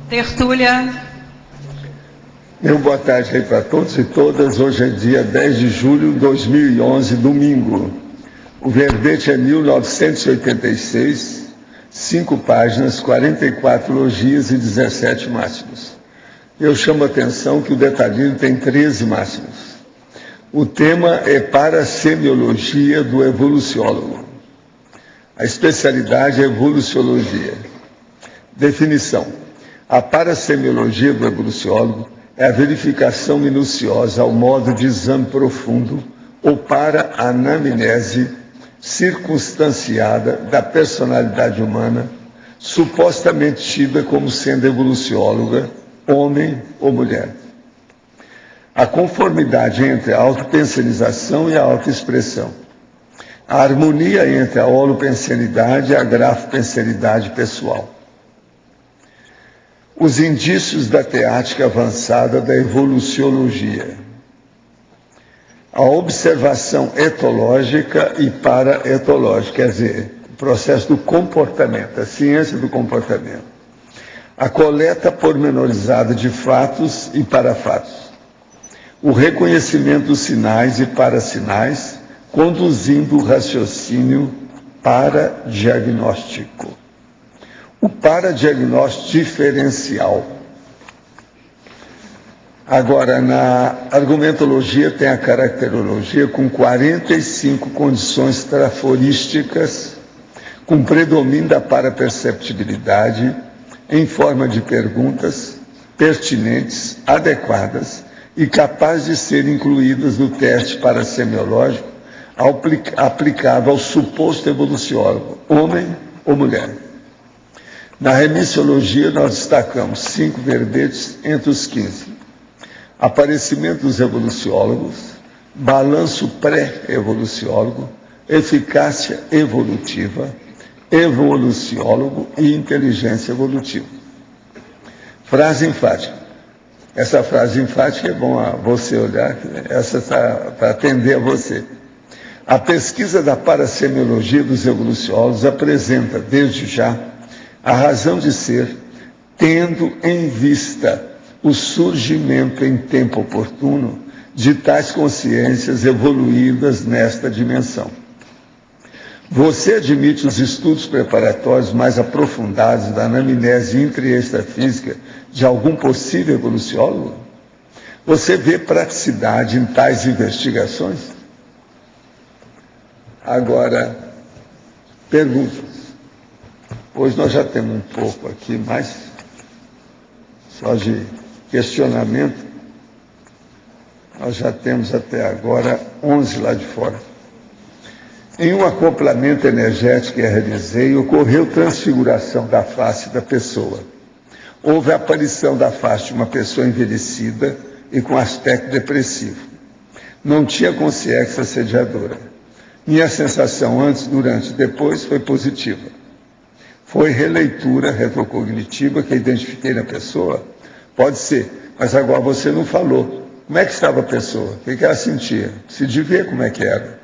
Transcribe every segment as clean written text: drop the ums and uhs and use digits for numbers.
Tertúlia. Meu boa tarde aí para todos e todas. Hoje é dia 10 de julho de 2011, domingo. O verbete é 1986, 5 páginas, 44 elogios e 17 máximos. Eu chamo a atenção que o detalhismo tem 13 máximos. O tema é parasemiologia do evoluciólogo. A especialidade é evoluciologia. Definição. A parasemiologia do evoluciólogo é a verificação minuciosa ao modo de exame profundo ou para-anamnese circunstanciada da personalidade humana, supostamente tida como sendo evolucióloga, homem ou mulher. A conformidade entre a autopensionização e a autoexpressão. A harmonia entre a holopensenidade e a grafopensenidade pessoal. Os indícios da teática avançada da evoluciologia. A observação etológica e paraetológica, quer dizer, o processo do comportamento, a ciência do comportamento. A coleta pormenorizada de fatos e parafatos. O reconhecimento dos sinais e parasinais, conduzindo o raciocínio paradiagnóstico. O paradiagnóstico diferencial. Agora, na argumentologia tem a caracterologia com 45 condições traforísticas, com predomínio da paraperceptibilidade, em forma de perguntas pertinentes, adequadas e capazes de serem incluídas no teste parasemiológico aplicável ao suposto evoluciólogo, homem ou mulher. Na remissiologia, nós destacamos 5 verbetes entre os 15. Aparecimento dos evoluciólogos, balanço pré-evoluciólogo, eficácia evolutiva, evoluciólogo e inteligência evolutiva. Frase enfática. Essa frase enfática é bom você olhar, essa está para atender a você. A pesquisa da parasemiologia dos evoluciólogos apresenta, desde já, a razão de ser, tendo em vista o surgimento em tempo oportuno de tais consciências evoluídas nesta dimensão. Você admite os estudos preparatórios mais aprofundados da anamnese intra e extrafísica de algum possível evoluciólogo? Você vê praticidade em tais investigações? Agora, perguntas. Hoje nós já temos um pouco aqui, mais só de questionamento. Nós já temos até agora 11 lá de fora. Em um acoplamento energético que realizei, ocorreu transfiguração da face da pessoa. Houve a aparição da face de uma pessoa envelhecida e com aspecto depressivo. Não tinha consciência assediadora. Minha sensação antes, durante e depois foi positiva. Foi releitura retrocognitiva que identifiquei na pessoa? Pode ser, mas agora você não falou. Como é que estava a pessoa? O que ela sentia? Decidi ver como é que era.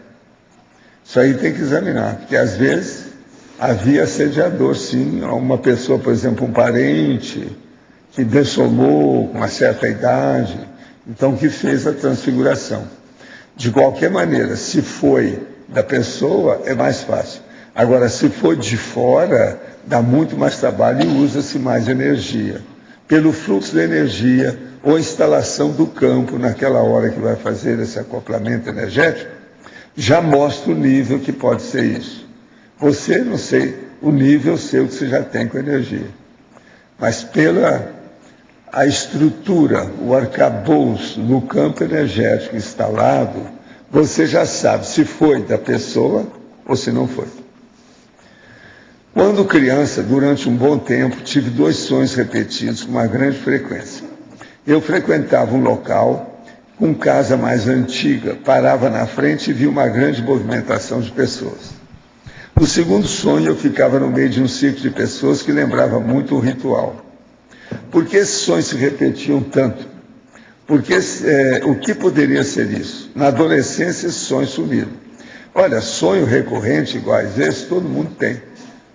Isso aí tem que examinar, porque às vezes havia assediador, sim, uma pessoa, por exemplo, um parente, que dessomou com uma certa idade, então que fez a transfiguração. De qualquer maneira, se foi da pessoa, é mais fácil. Agora, se for de fora, dá muito mais trabalho e usa-se mais energia. Pelo fluxo de energia ou instalação do campo naquela hora que vai fazer esse acoplamento energético, já mostra o nível que pode ser isso. Você, não sei, o nível seu que você já tem com energia. Mas pela a estrutura, o arcabouço no campo energético instalado, você já sabe se foi da pessoa ou se não foi. Quando criança, durante um bom tempo, tive 2 sonhos repetidos com uma grande frequência. Eu frequentava um local com casa mais antiga, parava na frente e via uma grande movimentação de pessoas. No segundo sonho, eu ficava no meio de um círculo de pessoas que lembrava muito o ritual. Por que esses sonhos se repetiam tanto? Porque o que poderia ser isso? Na adolescência, esses sonhos sumiram. Olha, sonho recorrente iguais esse, todo mundo tem.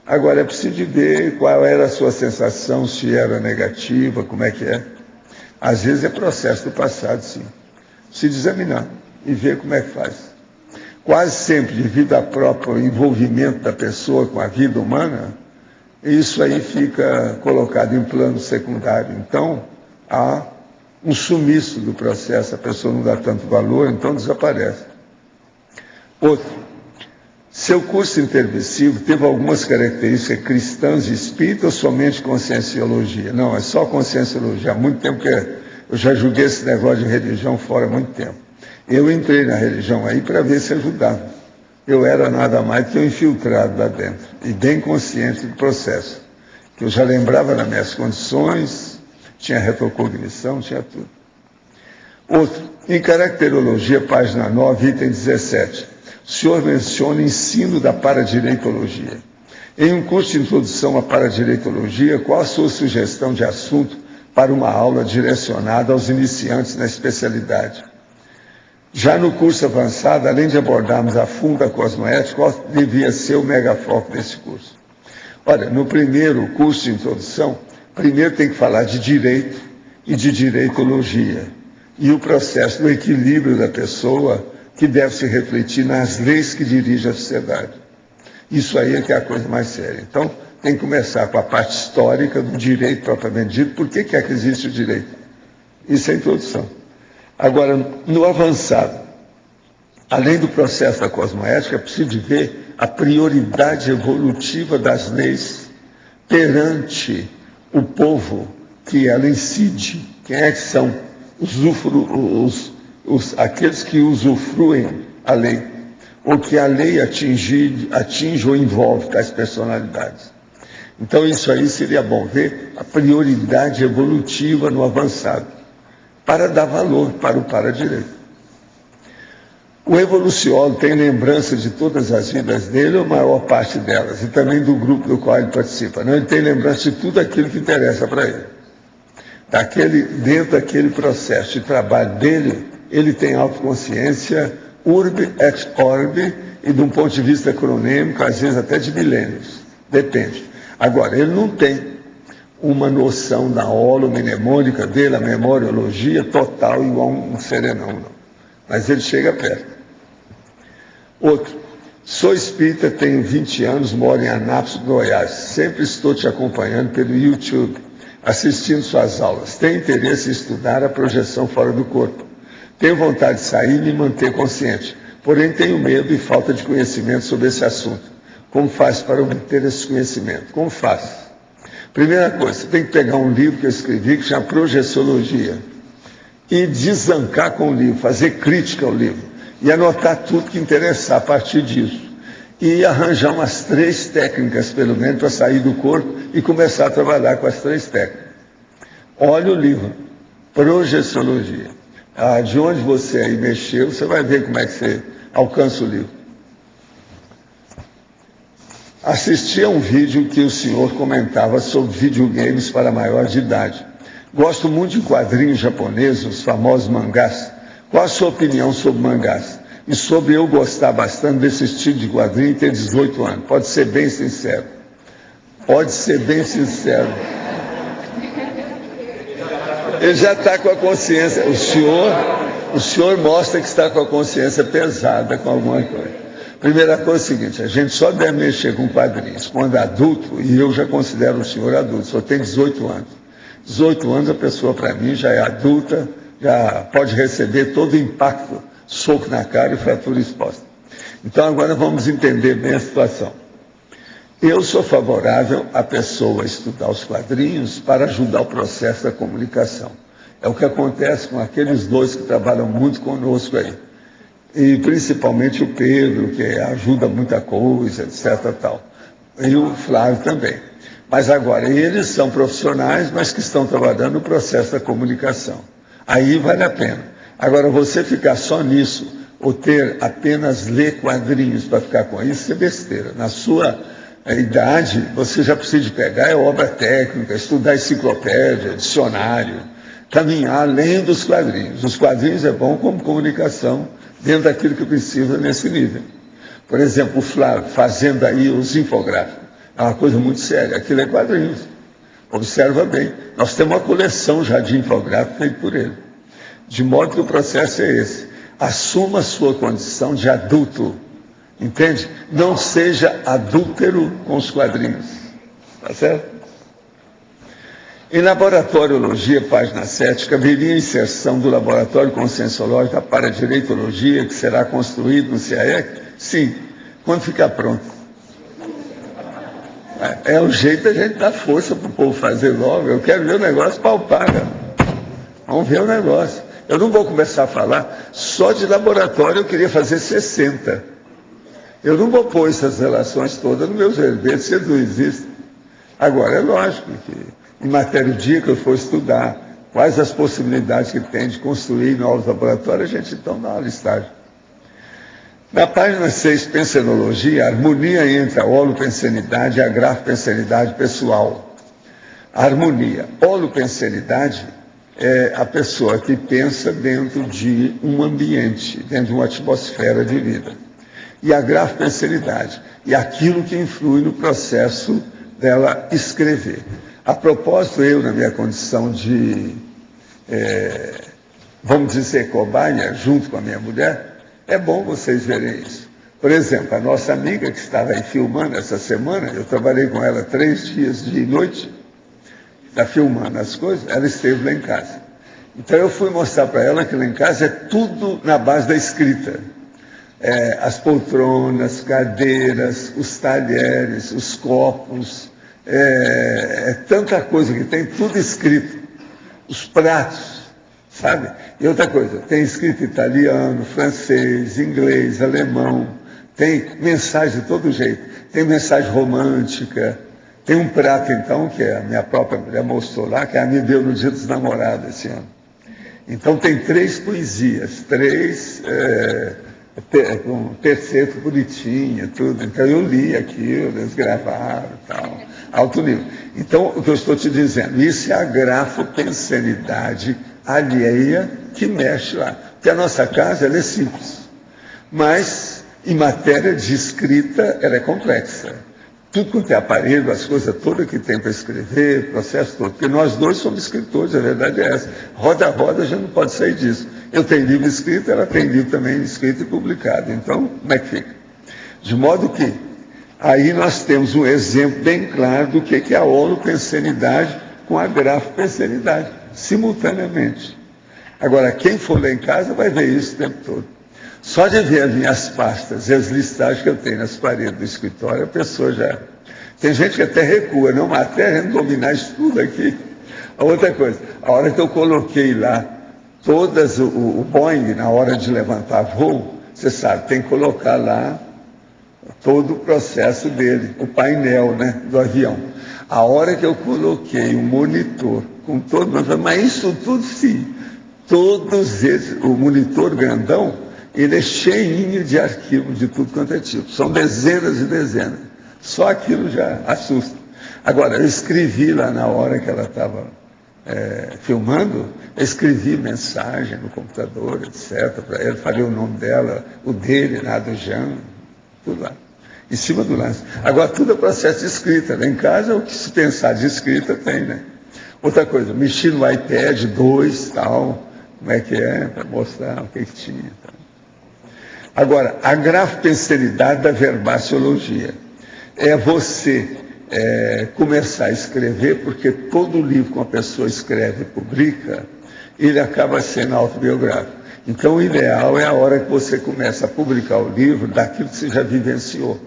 Agora, é preciso ver qual era a sua sensação, se era negativa, como é que é. Às vezes é processo do passado, sim. Se examinar e ver como é que faz. Quase sempre, devido ao próprio envolvimento da pessoa com a vida humana, isso aí fica colocado em plano secundário. Então, há um sumiço do processo, a pessoa não dá tanto valor, então desaparece. Outro, seu curso intermissivo teve algumas características cristãs e espírita ou somente conscienciologia? Não, é só conscienciologia. Há muito tempo que eu já julguei esse negócio de religião fora há muito tempo. Eu entrei na religião aí para ver se ajudava. Eu era nada mais que um infiltrado lá dentro, e bem consciente do processo. Que eu já lembrava das minhas condições, tinha retrocognição, tinha tudo. Outro, em caracterologia, página 9, item 17. O senhor menciona ensino da paradireitologia. Em um curso de introdução à paradireitologia, qual a sua sugestão de assunto para uma aula direcionada aos iniciantes na especialidade? Já no curso avançado, além de abordarmos a fundo a cosmoética, qual devia ser o megafoco desse curso? Olha, no primeiro curso de introdução, primeiro tem que falar de direito e de direitologia, e o processo do equilíbrio da pessoa que deve se refletir nas leis que dirigem a sociedade. Isso aí é que é a coisa mais séria. Então, tem que começar com a parte histórica do direito propriamente dito. Por que é que existe o direito? Isso é a introdução. Agora, no avançado, além do processo da cosmoética, é preciso ver a prioridade evolutiva das leis perante o povo que ela incide. Quem é que são aqueles que usufruem a lei, ou que a lei atinge ou envolve tais personalidades. Então, isso aí seria bom ver a prioridade evolutiva no avançado, para dar valor para o paradireito. O evoluciólogo tem lembrança de todas as vidas dele, ou a maior parte delas, e também do grupo do qual ele participa. Não, ele tem lembrança de tudo aquilo que interessa para ele. Dentro daquele processo de trabalho dele, ele tem autoconsciência urbe et orbi, e de um ponto de vista cronêmico, às vezes até de milênios. Depende. Agora, ele não tem uma noção da holomnemônica dele, a memoriologia total igual um serenão, não. Mas ele chega perto. Outro, Sou espírita, tenho 20 anos, moro em Anápolis, Goiás. Sempre estou te acompanhando pelo YouTube, assistindo suas aulas. Tenho interesse em estudar a projeção fora do corpo. Tenho vontade de sair e me manter consciente. Porém, tenho medo e falta de conhecimento sobre esse assunto. Como faz para obter esse conhecimento? Como faz? Primeira coisa, você tem que pegar um livro que eu escrevi que chama Projeciologia e desancar com o livro, fazer crítica ao livro e anotar tudo que interessar a partir disso. E arranjar umas 3 técnicas, pelo menos, para sair do corpo e começar a trabalhar com as 3 técnicas. Olha o livro, Projeciologia. De onde você aí mexeu, você vai ver como é que você alcança o livro. Assisti a um vídeo que o senhor comentava sobre videogames para maior de idade. Gosto muito de quadrinhos japoneses, os famosos mangás. Qual a sua opinião sobre mangás? E sobre eu gostar bastante desse estilo de quadrinho e ter 18 anos. Pode ser bem sincero. Pode ser bem sincero. Ele já está com a consciência. O senhor mostra que está com a consciência pesada com alguma coisa. Primeira coisa é o seguinte, a gente só deve mexer com quadrinhos quando adulto, e eu já considero o senhor adulto, só tem 18 anos. 18 anos a pessoa, para mim, já é adulta, já pode receber todo o impacto, soco na cara e fratura exposta. Então agora vamos entender bem a situação. Eu sou favorável à pessoa estudar os quadrinhos para ajudar o processo da comunicação. É o que acontece com aqueles 2 que trabalham muito conosco aí. E principalmente o Pedro, que ajuda muita coisa, etc. Tal. E o Flávio também. Mas agora, eles são profissionais, mas que estão trabalhando no processo da comunicação. Aí vale a pena. Agora, você ficar só nisso, ou ter apenas ler quadrinhos para ficar com isso é besteira. Na sua idade, você já precisa de pegar obra técnica, estudar enciclopédia, dicionário, caminhar além dos quadrinhos. Os quadrinhos é bom como comunicação, dentro daquilo que precisa nesse nível. Por exemplo, o Flávio, fazendo aí os infográficos. É uma coisa muito séria. Aquilo é quadrinhos. Observa bem. Nós temos uma coleção já de infográficos feito por ele. De modo que o processo é esse. Assuma a sua condição de adulto. Entende? Não seja adúltero com os quadrinhos. Tá certo? Em Laboratoriologia, página 7, caberia a inserção do Laboratório Conscienciológico da Paradireitologia, que será construído no CAEC? Sim, quando ficar pronto. É o jeito da gente dar força para o povo fazer logo. Eu quero ver o negócio palpável. Vamos ver o negócio. Eu não vou começar a falar, só de laboratório eu queria fazer 60. Eu não vou pôr essas relações todas nos meus verbetes, isso não existe. Agora, é lógico que em matéria de dia que eu for estudar, quais as possibilidades que tem de construir novos laboratórios, a gente então dá uma listagem. Na página 6, Pensenologia, a harmonia entre a holopensenidade e a grafopensenidade pessoal. A harmonia. Holopensenidade é a pessoa que pensa dentro de um ambiente, dentro de uma atmosfera de vida. E a grafopensenidade é aquilo que influi no processo dela escrever. A propósito, eu, na minha condição de, vamos dizer, cobaia, junto com a minha mulher, é bom vocês verem isso. Por exemplo, a nossa amiga que estava aí filmando essa semana, eu trabalhei com ela 3 dias, dia e noite, está filmando as coisas, ela esteve lá em casa. Então eu fui mostrar para ela que lá em casa é tudo na base da escrita. As poltronas, cadeiras, os talheres, os copos, tanta coisa que tem, tudo escrito. Os pratos, sabe? E outra coisa, tem escrito italiano, francês, inglês, alemão, tem mensagem de todo jeito. Tem mensagem romântica, tem um prato, então, que a minha própria mulher mostrou lá, que ela me deu no Dia dos Namorados esse ano. Então tem 3 poesias, 3... com um terceiro bonitinho, tudo. Então eu li aquilo, eles gravaram e tal, alto nível. Então, o que eu estou te dizendo, isso é a grafopensenidade alheia que mexe lá. Porque a nossa casa, ela é simples, mas em matéria de escrita, ela é complexa. Tudo quanto é aparelho, as coisas todas que tem para escrever, o processo todo. Porque nós 2 somos escritores, a verdade é essa. Roda a roda, a gente não pode sair disso. Eu tenho livro escrito, ela tem livro também escrito e publicado. Então, como é que fica? De modo que aí nós temos um exemplo bem claro do que é a holopensenidade com a grafopensenidade, simultaneamente. Agora, quem for lá em casa vai ver isso o tempo todo. Só de ver as minhas pastas e as listagens que eu tenho nas paredes do escritório, a pessoa já... Tem gente que até recua, não, mas até dominar isso tudo aqui. A outra coisa, a hora que eu coloquei lá todas o Boeing, na hora de levantar voo, você sabe, tem que colocar lá todo o processo dele, o painel, né, do avião. A hora que eu coloquei o monitor com todo, mas isso tudo sim, todos esses, o monitor grandão, ele é cheinho de arquivos de tudo quanto é tipo. São dezenas e dezenas. Só aquilo já assusta. Agora, eu escrevi lá na hora que ela estava filmando, eu escrevi mensagem no computador, etc. Para ela, falei o nome dela, o dele, do Jean, tudo lá. Em cima do lance. Agora, tudo é processo de escrita. Lá em casa, o que se pensar de escrita tem, né? Outra coisa, mexi no iPad 2, tal, como é que é, para mostrar o que tinha. Tal. Agora, a grafopensenidade da verbaciologia é você começar a escrever, porque todo livro que uma pessoa escreve e publica, ele acaba sendo autobiográfico. Então, o ideal é a hora que você começa a publicar o livro daquilo que você já vivenciou.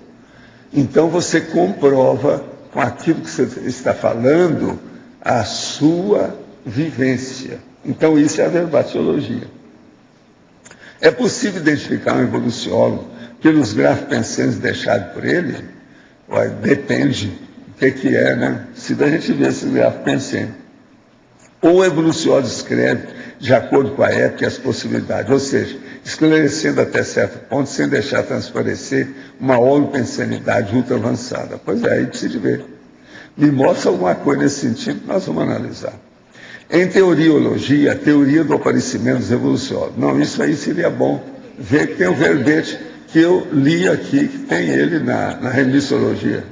Então, você comprova com aquilo que você está falando a sua vivência. Então, isso é a verbaciologia. É possível identificar um evoluciólogo pelos grafopensenses deixados por ele? Depende do que é, né? Se a gente vê esse grafopensense. Ou o evoluciólogo escreve de acordo com a época e as possibilidades, ou seja, esclarecendo até certo ponto, sem deixar transparecer uma holopensenidade ultra avançada. Pois é, aí precisa ver. Me mostra alguma coisa nesse sentido que nós vamos analisar. Em teoriologia, a teoria do aparecimento dos evoluciólogos. Não, isso aí seria bom. Ver que tem o verbete que eu li aqui, que tem ele na remissologia.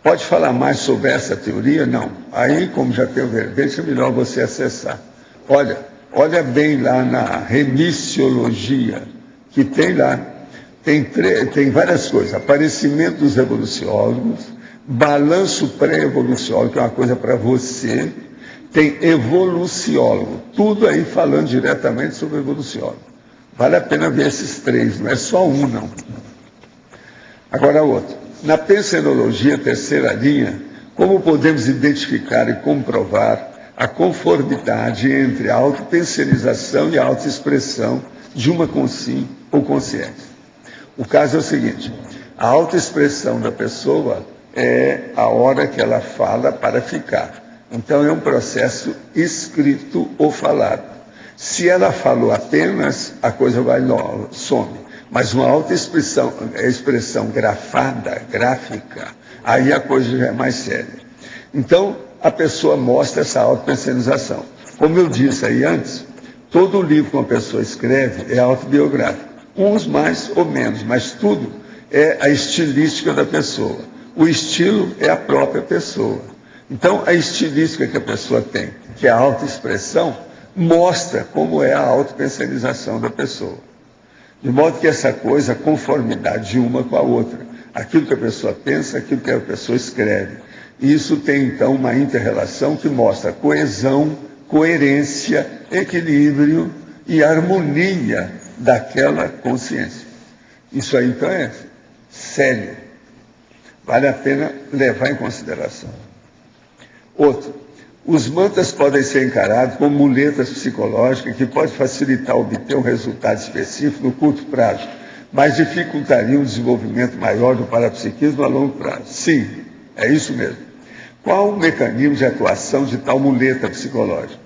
Pode falar mais sobre essa teoria? Não. Aí, como já tem o verbete, é melhor você acessar. Olha bem lá na remissiologia, que tem lá. Tem várias coisas. Aparecimento dos evoluciólogos, balanço pré-evoluciólogo, que é uma coisa para você. Tem evoluciólogo, tudo aí falando diretamente sobre evoluciólogo. Vale a pena ver esses três, não é só um, não. Agora outro. Na pensenologia, terceira linha, como podemos identificar e comprovar a conformidade entre a autopensenização e a autoexpressão de uma consciência ou consciência? O caso é o seguinte, a autoexpressão da pessoa é a hora que ela fala para ficar. Então, é um processo escrito ou falado. Se ela falou apenas, a coisa some. Mas uma autoexpressão, expressão grafada, gráfica, aí a coisa já é mais séria. Então, a pessoa mostra essa autopensenização. Como eu disse aí antes, todo livro que uma pessoa escreve é autobiográfico. Uns mais ou menos, mas tudo é a estilística da pessoa. O estilo é a própria pessoa. Então, a estilística que a pessoa tem, que é a autoexpressão, mostra como é a autopensenização da pessoa. De modo que essa coisa, a conformidade de uma com a outra. Aquilo que a pessoa pensa, aquilo que a pessoa escreve. Isso tem, então, uma inter-relação que mostra coesão, coerência, equilíbrio e harmonia daquela consciência. Isso aí, então, é sério. Vale a pena levar em consideração. Outro, os mantras podem ser encarados como muletas psicológicas que podem facilitar obter um resultado específico no curto prazo, mas dificultariam o desenvolvimento maior do parapsiquismo a longo prazo. Sim, é isso mesmo. Qual o mecanismo de atuação de tal muleta psicológica?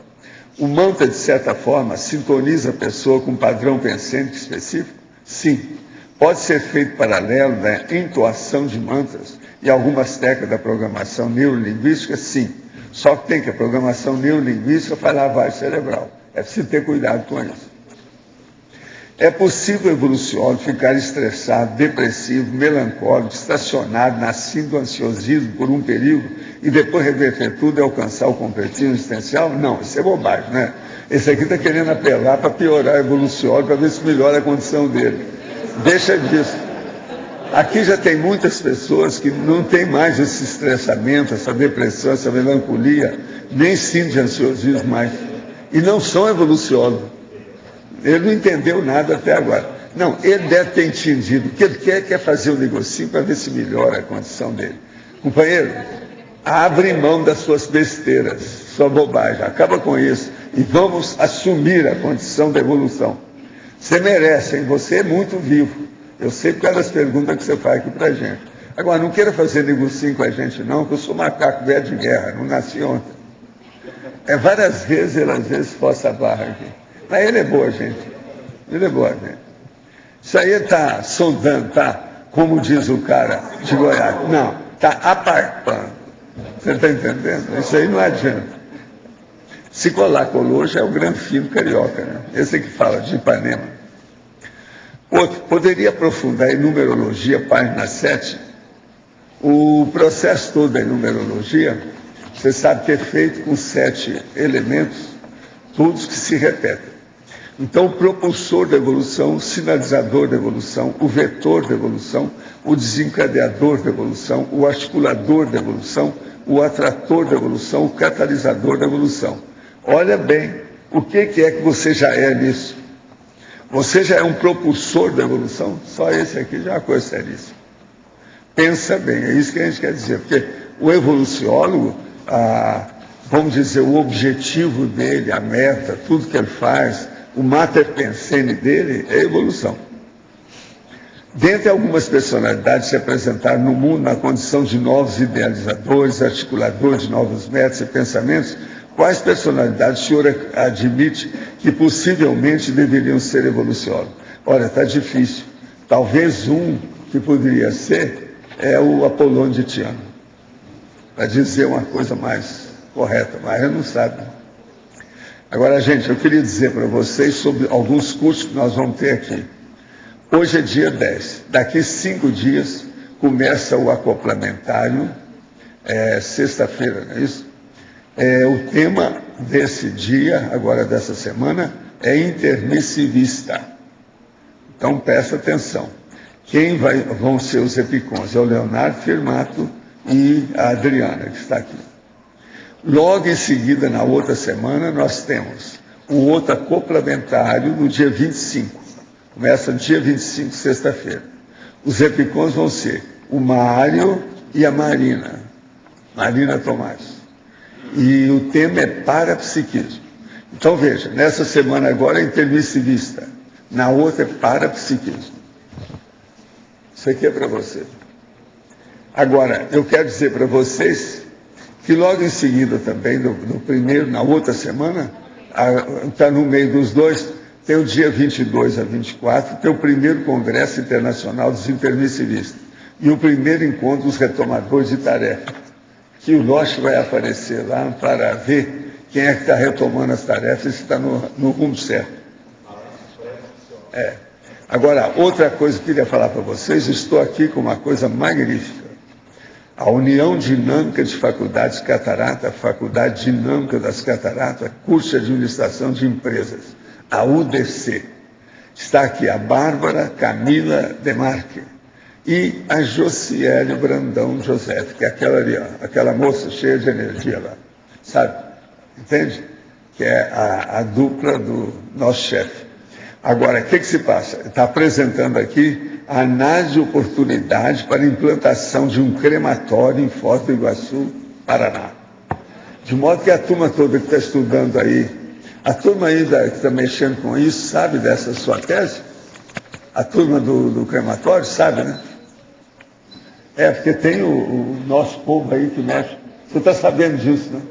O mantra, de certa forma, sintoniza a pessoa com um padrão pensante específico? Sim. Pode ser feito paralelo da entoação de mantras e algumas técnicas da programação neurolinguística? Sim. Só que tem que a programação neurolinguística faz lavagem cerebral. É preciso ter cuidado com isso. É possível o evoluciólogo ficar estressado, depressivo, melancólico, estacionado, nascido ansiosismo por um período e depois reverter tudo e alcançar o completismo existencial? Não, isso é bobagem, né? Esse aqui está querendo apelar para piorar o evoluciólogo, para ver se melhora a condição dele. Deixa disso. Aqui já tem muitas pessoas que não têm mais esse estressamento, essa depressão, essa melancolia, nem síndrome de ansiosismo mais. E não são evoluciólogos. Ele não entendeu nada até agora. Não, ele deve ter entendido. O que ele quer fazer um negocinho para ver se melhora a condição dele. Companheiro, abre mão das suas besteiras, sua bobagem. Acaba com isso. E vamos assumir a condição da evolução. Você merece, hein? Você é muito vivo. Eu sei por causa das perguntas que você faz aqui para a gente. Agora, não queira fazer negocinho com a gente, não, que eu sou macaco velho de guerra, não nasci ontem. Várias vezes ele, às vezes, força a barra aqui. Mas ele é boa, gente. Ele é boa, gente. Isso aí está sondando, tá? Como diz o cara de Goiás. Não, está apartando. Você está entendendo? Isso aí não adianta. Se colar, colou, já é o grande filho carioca, né? Esse é que fala de Ipanema. Outro, poderia aprofundar em numerologia, página 7. O processo todo da numerologia, você sabe que é feito com 7 elementos, todos que se repetem. Então, o propulsor da evolução, o sinalizador da evolução, o vetor da evolução, o desencadeador da evolução, o articulador da evolução, o atrator da evolução, o catalisador da evolução. Olha bem, o que é que você já é nisso? Você já é um propulsor da evolução? Só esse aqui já é uma coisa seríssima. Pensa bem, é isso que a gente quer dizer. Porque o evoluciólogo, vamos dizer, o objetivo dele, a meta, tudo que ele faz, o mater pensene dele é a evolução. Dentre algumas personalidades se apresentaram no mundo na condição de novos idealizadores, articuladores de novos métodos e pensamentos, quais personalidades o senhor admite que possivelmente deveriam ser evoluciólogos? Olha, está difícil. Talvez um que poderia ser é o Apolônio de Tiana, para dizer uma coisa mais correta, mas ele não sabe. Agora, gente, eu queria dizer para vocês sobre alguns cursos que nós vamos ter aqui. Hoje é dia 10. Daqui 5 dias começa o acoplamentário, sexta-feira, não é isso? O tema desse dia, agora dessa semana, é intermissivista. Então, presta atenção. Quem vão ser os epicons? É o Leonardo Firmato e a Adriana, que está aqui. Logo em seguida, na outra semana, nós temos o outro acoplamentário no dia 25. Começa no dia 25, sexta-feira. Os epicons vão ser o Mário e a Marina Tomás. E o tema é parapsiquismo. Então, veja, nessa semana agora é intermissivista, na outra é parapsiquismo. Isso aqui é para você. Agora, eu quero dizer para vocês que logo em seguida também, no primeiro, na outra semana, está no meio dos dois, tem o dia 22 a 24, tem o primeiro Congresso Internacional dos Intermissivistas e o primeiro encontro dos retomadores de tarefa, que o Loche vai aparecer lá para ver quem é que está retomando as tarefas e se está no rumo certo. Agora, outra coisa que eu queria falar para vocês, estou aqui com uma coisa magnífica. A União Dinâmica de Faculdades Catarata, Faculdade Dinâmica das Cataratas, curso de administração de empresas, a UDC. Está aqui a Bárbara Camila Demarque e a Josiele Brandão José, que é aquela ali, ó, aquela moça cheia de energia lá, sabe? Entende? Que é a dupla do nosso chefe. Agora, o que se passa? Está apresentando aqui a análise de oportunidade para a implantação de um crematório em Foz do Iguaçu, Paraná. De modo que a turma toda que está estudando aí, a turma aí que está mexendo com isso, sabe dessa sua tese? A turma do crematório, sabe, né? Porque tem o nosso povo aí que mexe. Você está sabendo disso, né?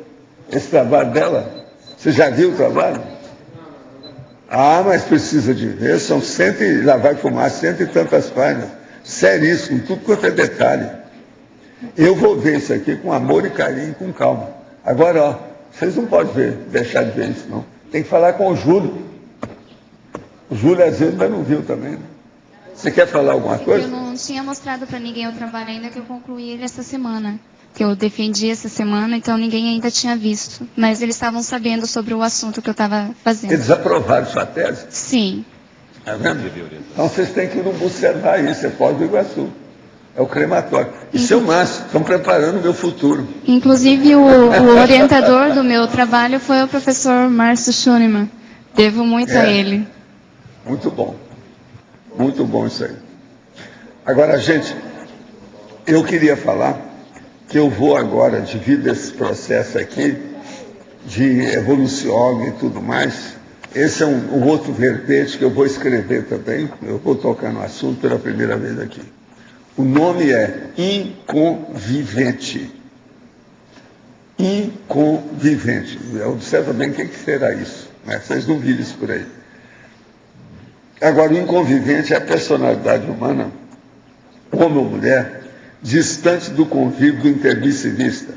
Esse trabalho dela, você já viu o trabalho? Mas precisa de ver, são lá vai fumar 100 e tantas páginas, seríssimo, tudo quanto é detalhe. Eu vou ver isso aqui com amor e carinho, com calma. Agora, ó, vocês não podem deixar de ver isso, não. Tem que falar com o Júlio. O Júlio, às vezes, ainda não viu também, né? Você quer falar alguma coisa? Eu não tinha mostrado para ninguém o trabalho ainda, que eu concluí ele essa semana. Que eu defendi essa semana, então ninguém ainda tinha visto. Mas eles estavam sabendo sobre o assunto que eu estava fazendo. Eles aprovaram sua tese? Sim. Está vendo? Então vocês têm que observar isso, é Foz do Iguaçu. É o crematório. Isso é o máximo. Estão preparando o meu futuro. Inclusive, o orientador do meu trabalho foi o professor Márcio Schoenemann. Devo muito a ele. Muito bom. Muito bom isso aí. Agora, gente, eu queria falar que eu vou agora, devido a esse processo aqui, de evolução e tudo mais, esse é um outro verbete que eu vou escrever também, eu vou tocar no assunto pela primeira vez aqui. O nome é inconvivente. Inconvivente. Observa bem o que será isso, né? Vocês não viram isso por aí. Agora, o inconvivente é a personalidade humana, homem ou mulher, distante do convívio do intermissivista,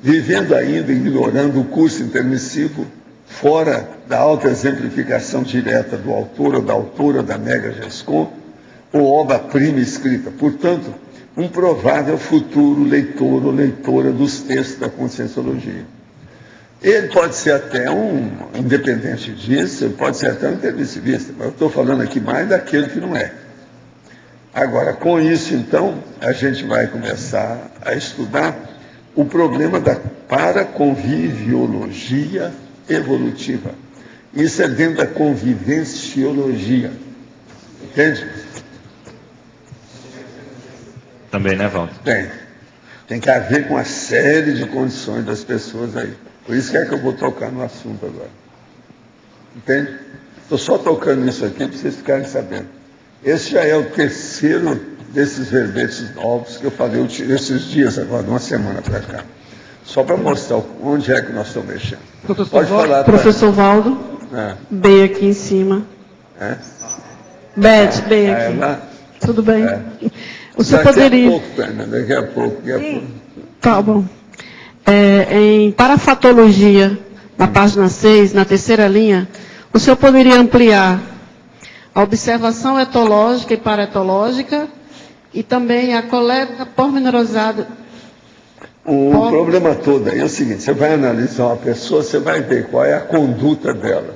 vivendo ainda e ignorando o curso intermissivo, fora da autoexemplificação direta do autor ou da autora da Mega Gescom, ou obra-prima escrita. Portanto, um provável futuro leitor ou leitora dos textos da Conscienciologia. Ele pode ser até independente disso, ele pode ser até um intermissivista, mas eu estou falando aqui mais daquele que não é. Agora, com isso, então, a gente vai começar a estudar o problema da paraconviviologia evolutiva. Isso é dentro da convivenciologia. Entende? Também, né, Walter? Tem que haver com uma série de condições das pessoas aí. Por isso que é que eu vou tocar no assunto agora. Entende? Estou só tocando isso aqui para vocês ficarem sabendo. Esse já é o terceiro desses verbetes novos que eu falei esses dias agora, de uma semana para cá. Só para mostrar onde é que nós estamos mexendo. Pode falar. Professor Valdo, bem aqui em cima. Beth, bem aqui. Tudo bem? O senhor poderia... Daqui a pouco. Tá bom. Em parafatologia, na página 6, na terceira linha, o senhor poderia ampliar a observação etológica e paraetológica e também a coleta pormenorizada. O problema todo aí é o seguinte: você vai analisar uma pessoa, você vai ver qual é a conduta dela,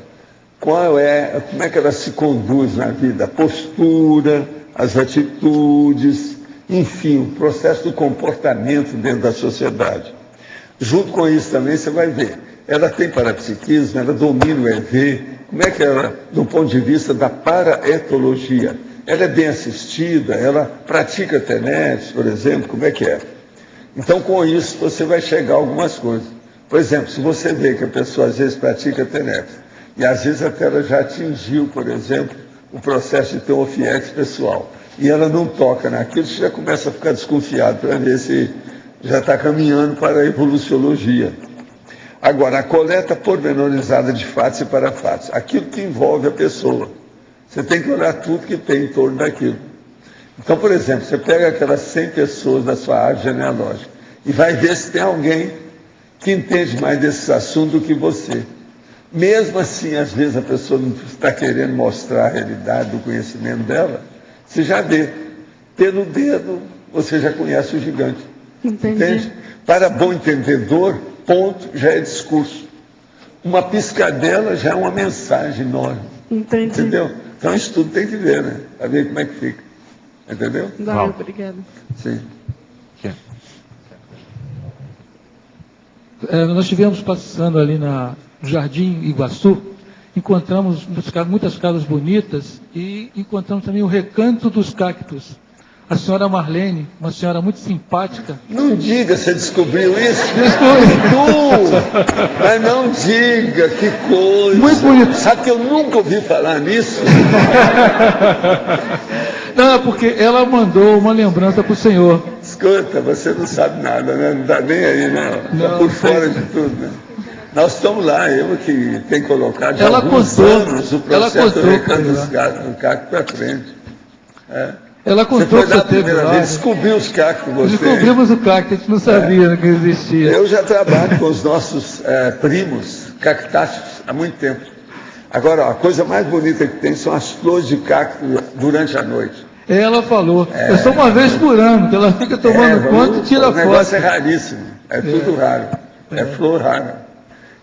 como é que ela se conduz na vida, a postura, as atitudes, enfim, o processo do comportamento dentro da sociedade. Junto com isso também você vai ver, ela tem parapsiquismo, ela domina o EV, como é que ela, do ponto de vista da paraetologia, ela é bem assistida, ela pratica TENEPS, por exemplo, como é que é? Então, com isso, você vai chegar a algumas coisas. Por exemplo, se você vê que a pessoa às vezes pratica TENEPS, e às vezes até ela já atingiu, por exemplo, o processo de ter um OFIEX pessoal, e ela não toca naquilo, você já começa a ficar desconfiado para ver se já está caminhando para a evoluciologia. Agora, a coleta pormenorizada de fatos e parafatos, aquilo que envolve a pessoa. Você tem que olhar tudo que tem em torno daquilo. Então, por exemplo, você pega aquelas 100 pessoas da sua árvore genealógica e vai ver se tem alguém que entende mais desses assuntos do que você. Mesmo assim, às vezes a pessoa não está querendo mostrar a realidade do conhecimento dela, você já vê. Pelo dedo, você já conhece o gigante. Entende? Para bom entendedor, ponto, já é discurso. Uma piscadela já é uma mensagem enorme. Entendeu? Então isso tudo tem que ver, né? Para ver como é que fica. Entendeu? Obrigada. Sim. Nós estivemos passando ali no Jardim Iguaçu, encontramos muitas casas bonitas e encontramos também o Recanto dos Cactos. A senhora Marlene, uma senhora muito simpática. Não diga, você descobriu isso? Mas não diga, que coisa. Muito bonito. Sabe que eu nunca ouvi falar nisso? Não, porque ela mandou uma lembrança para o senhor. Escuta, você não sabe nada, né? Não está nem aí, né? Está por fora de tudo, né? Nós estamos lá, eu que tenho colocado já há alguns anos o processo do Recanto dos Cactos para frente. Ela contou você foi lá a primeira vez, descobriu os cactos. Descobrimos o cacto, a gente não sabia que existia. Eu já trabalho com os nossos primos cactáceos há muito tempo. Agora, a coisa mais bonita que tem são as flores de cacto durante a noite. Ela falou, é só uma vez por ano, que ela fica tomando conta e tira foto. O negócio é raríssimo, é tudo raro, é flor rara.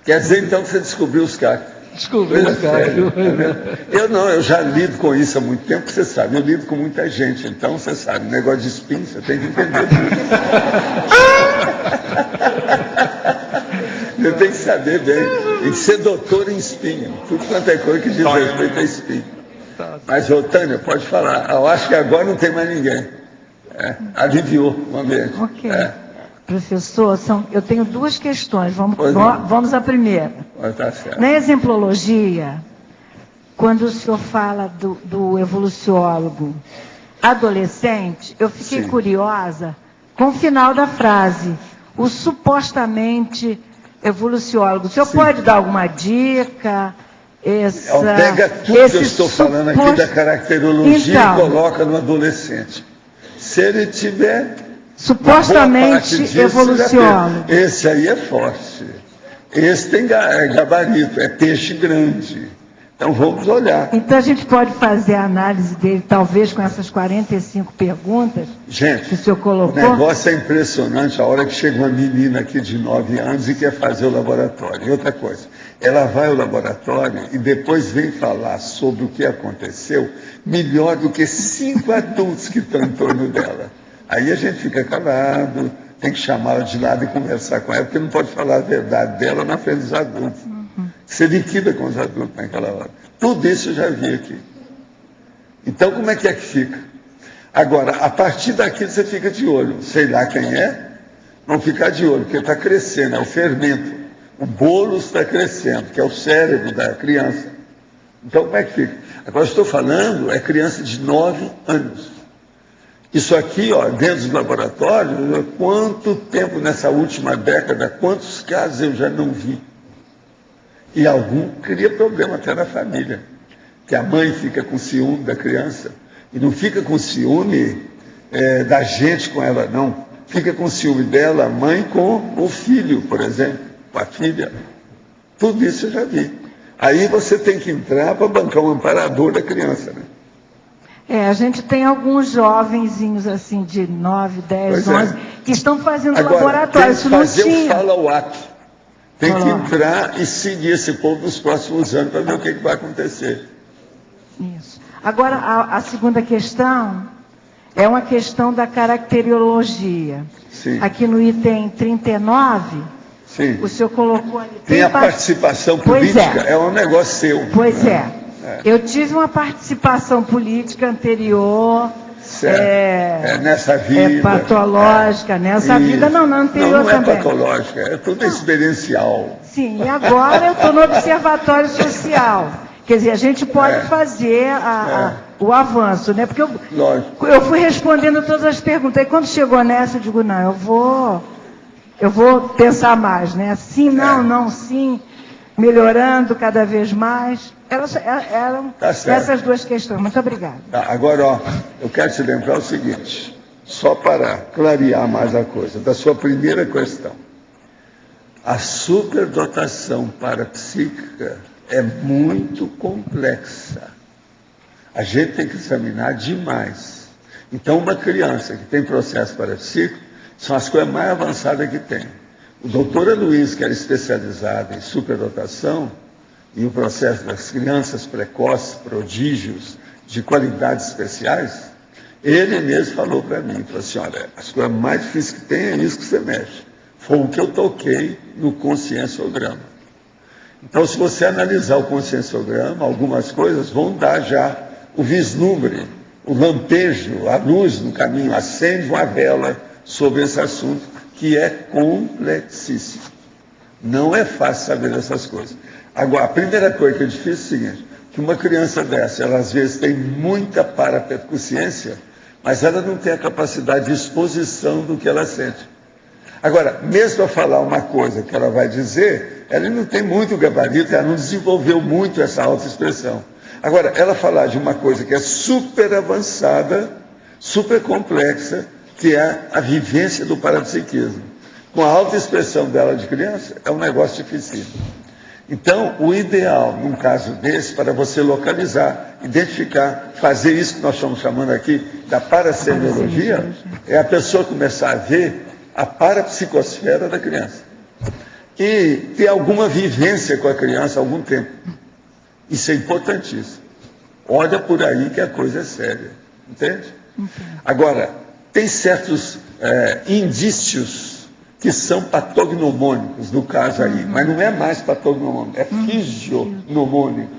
Quer dizer, então, que você descobriu os cactos. Desculpa, Coisa Cássio. séria. Eu já lido com isso há muito tempo, você sabe. Eu lido com muita gente, então você sabe, negócio de espinho, você tem que entender tudo. Você tem que saber bem. Tem que ser doutor em espinho. Tudo quanto é coisa que diz respeito a espinho. Mas, ô, Tânia, pode falar. Eu acho que agora não tem mais ninguém. Aliviou o ambiente. Ok. Professor, eu tenho duas questões. Vamos à primeira. Tá certo. Na exemplologia, quando o senhor fala do evoluciólogo adolescente, eu fiquei curiosa com o final da frase. O supostamente evoluciólogo. O senhor pode dar alguma dica? Pega tudo que eu estou falando aqui da caracterologia e coloca no adolescente. Se ele tiver supostamente evoluciólogo. Esse aí é forte. Esse tem gabarito, é peixe grande. Então vamos olhar. Então a gente pode fazer a análise dele, talvez com essas 45 perguntas que o senhor colocou. O negócio é impressionante a hora que chega uma menina aqui de 9 anos e quer fazer o laboratório. E outra coisa, ela vai ao laboratório e depois vem falar sobre o que aconteceu melhor do que 5 adultos que estão em torno dela. Aí a gente fica calado, tem que chamá-la de lado e conversar com ela, porque não pode falar a verdade dela na frente dos adultos. Você liquida com os adultos naquela hora. Tudo isso eu já vi aqui. Então, como é que fica? Agora, a partir daqui você fica de olho. Sei lá quem é, não ficar de olho, porque está crescendo, é o fermento. O bolo está crescendo, que é o cérebro da criança. Então, como é que fica? Agora, estou falando, é criança de 9 anos. Isso aqui, dentro do laboratório, quanto tempo nessa última década, quantos casos eu já não vi? E algum cria problema até na família. Que a mãe fica com ciúme da criança. E não fica com ciúme da gente com ela, não. Fica com ciúme dela, a mãe com o filho, por exemplo, com a filha. Tudo isso eu já vi. Aí você tem que entrar para bancar um amparador da criança, né? A gente tem alguns jovenzinhos assim de 9, 10, 11 que estão fazendo laboratório. Isso não tinha. Fazer o follow-up. Tem que entrar e seguir esse povo nos próximos anos para ver o que vai acontecer. Isso. Agora, a segunda questão é uma questão da caracteriologia. Sim. Aqui no item 39, o senhor colocou ali... Tem a participação política, é um negócio seu. Pois é. Eu tive uma participação política anterior... nessa vida. É patológica, nessa vida não anterior não também. Não é patológica, é tudo experiencial. Sim, e agora eu estou no observatório social. Quer dizer, a gente pode fazer o avanço, né? Porque eu fui respondendo todas as perguntas. E quando chegou nessa, eu digo, não, eu vou pensar mais, né? Sim, não, sim, melhorando cada vez mais. Eram essas duas questões. Muito obrigada. Agora, eu quero te lembrar o seguinte, só para clarear mais a coisa, da sua primeira questão. A superdotação parapsíquica é muito complexa. A gente tem que examinar demais. Então, uma criança que tem processo parapsíquico são as coisas mais avançadas que tem. O doutor Luiz, que era especializado em superdotação, e o processo das crianças precoces, prodígios, de qualidades especiais, ele mesmo falou para mim, falou assim, olha, as coisas mais difíceis que tem é isso que você mexe. Foi o que eu toquei no conscienciograma. Então, se você analisar o conscienciograma, algumas coisas vão dar já o vislumbre, o lampejo, a luz no caminho, acende uma vela sobre esse assunto, que é complexíssimo. Não é fácil saber dessas coisas. Agora, a primeira coisa que é difícil é o seguinte, que uma criança dessa, ela às vezes tem muita parapercussiência, mas ela não tem a capacidade de exposição do que ela sente. Agora, mesmo para falar uma coisa que ela vai dizer, ela não tem muito gabarito, ela não desenvolveu muito essa autoexpressão. Agora, ela falar de uma coisa que é super avançada, super complexa, que é a vivência do parapsiquismo, com a autoexpressão dela de criança, é um negócio difícil. Então, o ideal, num caso desse, para você localizar, identificar, fazer isso que nós estamos chamando aqui da parasemiologia, é a pessoa começar a ver a parapsicosfera da criança. E ter alguma vivência com a criança há algum tempo. Isso é importantíssimo. Olha por aí que a coisa é séria. Entende? Agora, tem certos indícios que são patognomônicos, no caso aí, mas não é mais patognomônico, é fisionomônico.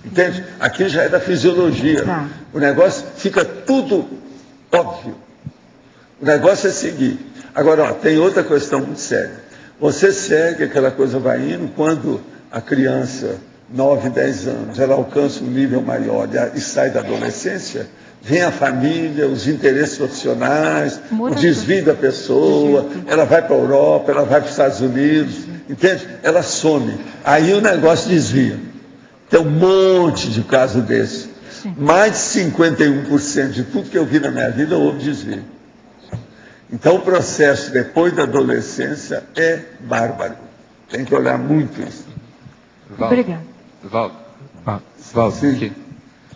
Entende? Aqui já é da fisiologia. O negócio fica tudo óbvio. O negócio é seguir. Agora, ó, tem outra questão muito séria. Você segue, aquela coisa vai indo, quando a criança, 9, 10 anos, ela alcança um nível maior e sai da adolescência, vem a família, os interesses profissionais, o desvio da pessoa, ela vai para a Europa, ela vai para os Estados Unidos, entende? Ela some. Aí o negócio desvia. Tem um monte de casos desses. Mais de 51% de tudo que eu vi na minha vida houve desvio. Então o processo depois da adolescência é bárbaro. Tem que olhar muito isso. Obrigada. Valdo, aqui.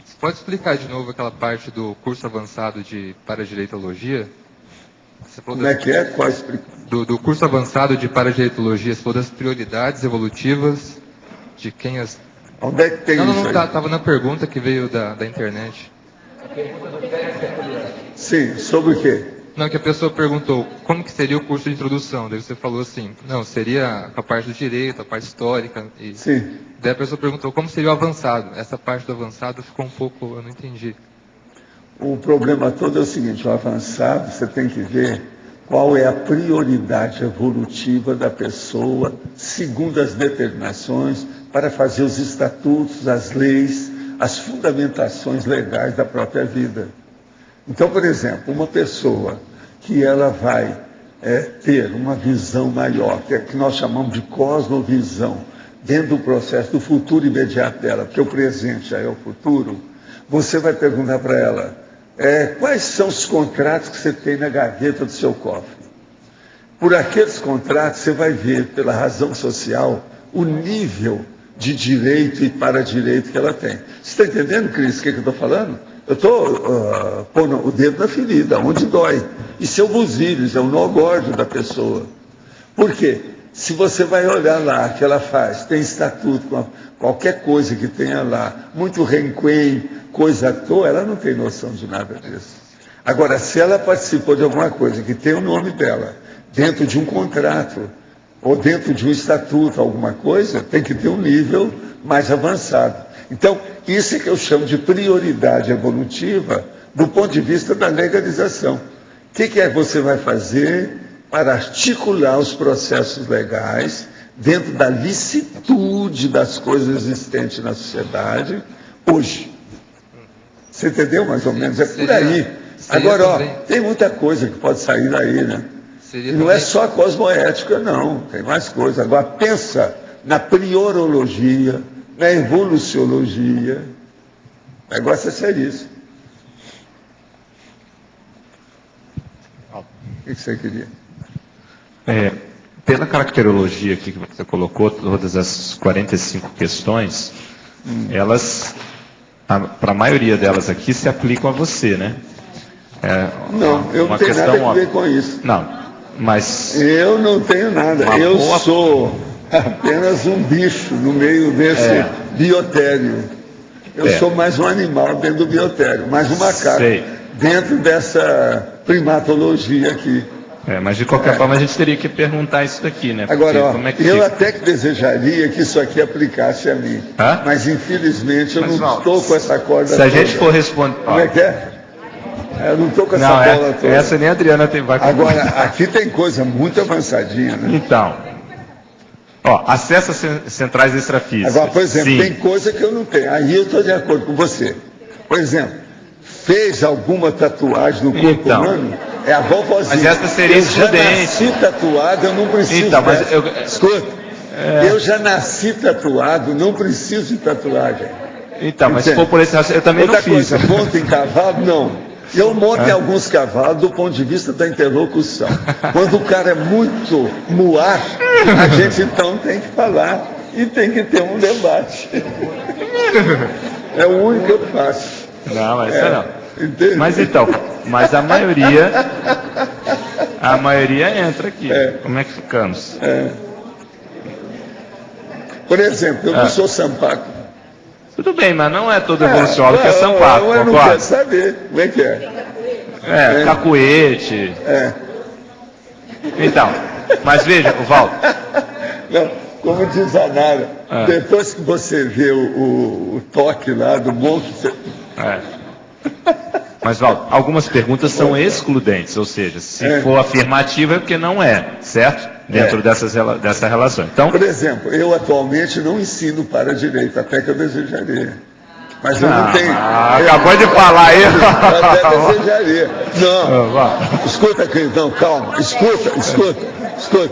Você pode explicar de novo aquela parte do curso avançado de paradireitologia? Como é que é? Qual explicação? Do curso avançado de paradireitologia, você falou das prioridades evolutivas, de quem as... Onde é que tem isso aí? Não, estava na pergunta que veio da internet. Sim, sobre o quê? Não, que a pessoa perguntou como que seria o curso de introdução. Daí você falou assim, não, seria a parte do direito, a parte histórica. Sim. Daí a pessoa perguntou como seria o avançado. Essa parte do avançado ficou um pouco, eu não entendi. O problema todo é o seguinte, o avançado, você tem que ver qual é a prioridade evolutiva da pessoa, segundo as determinações, para fazer os estatutos, as leis, as fundamentações legais da própria vida. Então, por exemplo, uma pessoa que ela vai ter uma visão maior, que nós chamamos de cosmovisão, dentro do processo do futuro imediato dela, porque o presente já é o futuro, você vai perguntar para ela, quais são os contratos que você tem na gaveta do seu cofre? Por aqueles contratos, você vai ver, pela razão social, o nível de direito e para-direito que ela tem. Você está entendendo, Cris, o que eu estou falando? Eu estou pondo o dedo na ferida, onde dói. Isso é o busilho, isso é o nó gordo da pessoa. Por quê? Se você vai olhar lá, que ela faz, tem estatuto, qualquer coisa que tenha lá, muito renquém, coisa à toa, ela não tem noção de nada disso. Agora, se ela participou de alguma coisa que tem o nome dela, dentro de um contrato, ou dentro de um estatuto, alguma coisa, tem que ter um nível mais avançado. Então, isso é que eu chamo de prioridade evolutiva do ponto de vista da legalização. O que você vai fazer para articular os processos legais dentro da licitude das coisas existentes na sociedade hoje? Você entendeu mais ou menos? É por aí. Agora, ó, tem muita coisa que pode sair daí, né? E não é só a cosmoética, não. Tem mais coisa. Agora, pensa na priorologia, na evoluciologia. O negócio é seríssimo. O que você queria? Pela caracterologia aqui que você colocou, todas as 45 questões, elas, para a maioria delas aqui, se aplicam a você, né? Não, eu não tenho nada a ver com isso. Não, mas... Eu não tenho nada. Eu sou apenas um bicho no meio desse biotério. Eu sou mais um animal dentro do biotério, mais um macaco dentro dessa primatologia aqui. Mas de qualquer forma a gente teria que perguntar isso daqui, né? Porque agora, ó, eu até que desejaria que isso aqui aplicasse a mim. Mas infelizmente eu não estou com essa corda. Se a gente for responder. Como é que é? Eu não estou com essa bola toda. Essa nem a Adriana vai. Agora, aqui tem coisa muito avançadinha, né? Então. Ó, acesso a centrais extrafísicas. Agora, por exemplo, tem coisa que eu não tenho. Aí eu estou de acordo com você. Por exemplo, fez alguma tatuagem no corpo humano? É a vovozinha. Mas essa seria excludente. Eu já nasci tatuado, eu não preciso. Então, mas escuta, eu já nasci tatuado, não preciso de tatuagem. Então, mas se for por esse eu também não fiz. Outra coisa, monta em cavalo? Não. Eu monto em alguns cavalos do ponto de vista da interlocução. Quando o cara é muito muar, a gente então tem que falar e tem que ter um debate. É o único que eu faço. Não, mas isso não. Entende? Mas então, a maioria entra aqui. Como é que ficamos? Por exemplo, eu não sou sampaco. Tudo bem, mas não é todo evoluciólogo que é Sampaio, eu não quero saber. Como é que é? Cacuete. Então, mas veja, Valdo. Não, como diz a Nara, depois que você vê o toque lá do monstro... Mas, Valdo, algumas perguntas são excludentes, ou seja, se for afirmativa é porque não é, certo? Dentro dessa relação. Então, por exemplo, eu atualmente não ensino para direito, até que eu desejaria. Mas eu não tenho. Acabou de falar aí. Até desejaria. Não. Escuta aqui, então, calma. Escuta.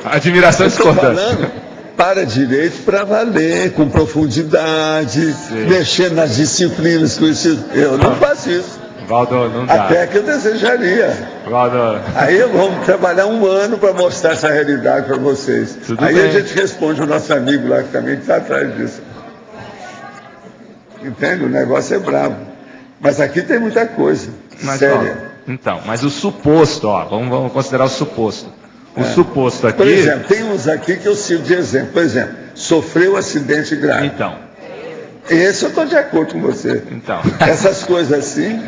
Admiração discordante. Falando para direito para valer, com profundidade, mexendo nas disciplinas conhecidas. Eu não faço isso. Valdo, não dá. Até que eu desejaria. Valdo. Aí vamos trabalhar 1 ano para mostrar essa realidade para vocês. Tudo aí bem. A gente responde o nosso amigo lá que também está atrás disso. Entende? O negócio é bravo. Mas aqui tem muita coisa séria. Então, mas o suposto, vamos considerar o suposto. O suposto aqui... Por exemplo, tem uns aqui que eu sirvo de exemplo. Por exemplo, sofreu um acidente grave. Então. Esse eu estou de acordo com você. Então. Essas coisas assim...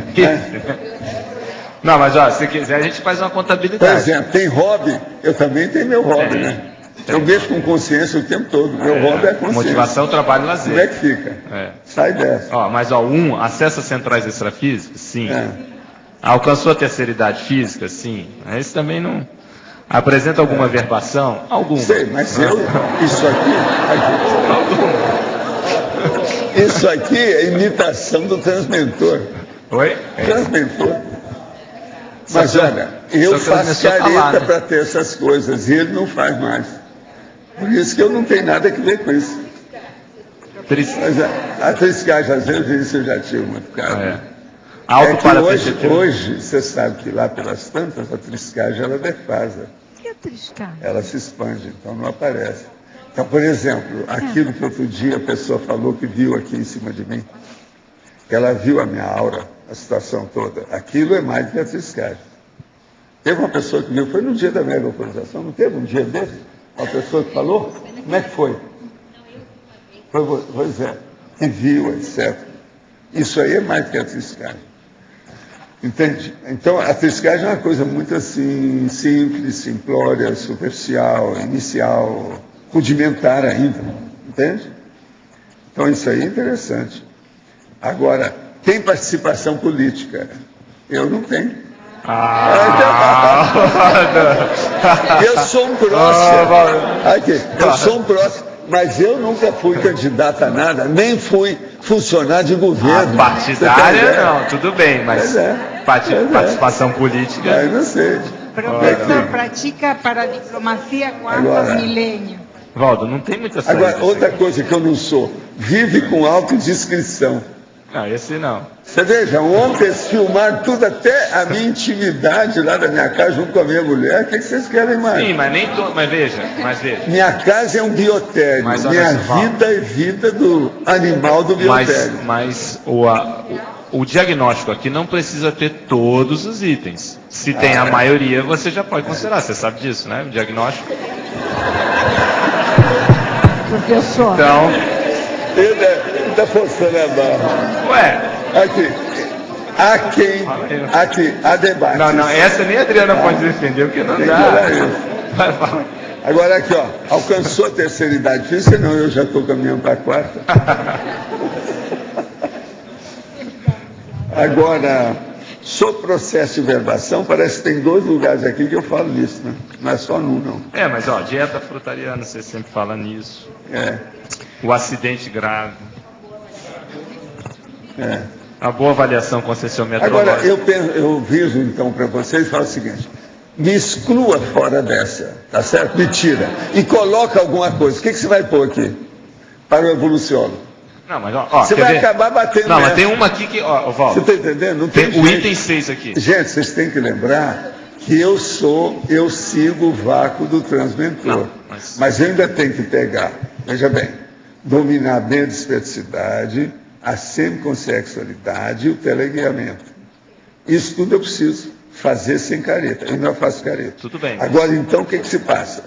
Não, mas se quiser a gente faz uma contabilidade. Por exemplo, tem hobby, eu também tenho meu hobby, né? Eu mexo com consciência o tempo todo. Meu hobby é consciência. Motivação, trabalho e lazer. Como é que fica? Sai dessa. Acesso a centrais extrafísicas? Sim. Alcançou a terceira idade física? Sim. Esse também não... Apresenta alguma verbação? Alguma. Sei, mas isso aqui é imitação do transmentor. Oi? Transmentor. Mas olha, eu faço careta para ter essas coisas e ele não faz mais. Por isso que eu não tenho nada a ver com isso. Mas a triscagem, às vezes, isso eu já tive muito caro. Hoje, você sabe que lá pelas tantas, a triscagem ela defasa. O que é triscagem? Ela se expande, então não aparece. Então, por exemplo, aquilo que outro dia a pessoa falou que viu aqui em cima de mim, ela viu a minha aura, a situação toda. Aquilo é mais do que a triscagem. Teve uma pessoa que viu, foi no dia da mega autorização, não teve um dia desse? Uma pessoa que falou? Como é que foi? Pois é, que viu, etc. Isso aí é mais do que a triscagem. Entende? Então, a triscagem é uma coisa muito assim, simples, simplória, superficial, inicial, rudimentar ainda. Entende? Então, isso aí é interessante. Agora, tem participação política? Eu não tenho. Eu sou um próximo. Eu sou um próximo. Mas eu nunca fui candidato a nada, nem fui funcionário de governo. Partidária não, tudo bem, mas participação política... Eu não sei. Professor, pratica para a diplomacia quarto milênio. Valdo, não tem muita saída. Agora, outra coisa que eu não sou, vive com autodescrição. Não, esse não. Você veja, ontem eles filmaram tudo, até a minha intimidade lá da minha casa, junto com a minha mulher. O que vocês querem mais? Sim, mas nem todo. Mas veja. Minha casa é um biotério. Minha vida é vida do animal do biotério. Mas o diagnóstico aqui não precisa ter todos os itens. Se tem a maioria, você já pode considerar. Você sabe disso, né? O diagnóstico. Professor. Então. Ele está forçando a barra. Ué. Aqui, há debate. Não, essa nem a Adriana pode defender, porque não dá. Agora aqui, alcançou a terceira idade física? Não, eu já estou caminhando para a quarta. Agora, sobre processo de verbação, parece que tem 2 lugares aqui que eu falo nisso, né? Não é só num, não. Mas dieta frutariana, você sempre fala nisso. O acidente grave. A boa avaliação com sessão meteorológica. Agora, eu viso então para vocês e falo o seguinte: me exclua fora dessa, tá certo? Me tira. E coloca alguma coisa. O que você vai pôr aqui? Para o evoluciólogo. Não, mas você vai acabar batendo. Não, mas tem uma aqui que. Valdo, você está entendendo? Não tem o item 6 aqui. Gente, vocês têm que lembrar que eu sigo o vácuo do transmentor. Mas eu ainda tenho que pegar, veja bem, dominar bem a dispersidade, a semiconsexualidade e o teleguiamento. Isso tudo eu preciso fazer sem careta. Eu não faço careta. Tudo bem. Agora, então, o que se passa?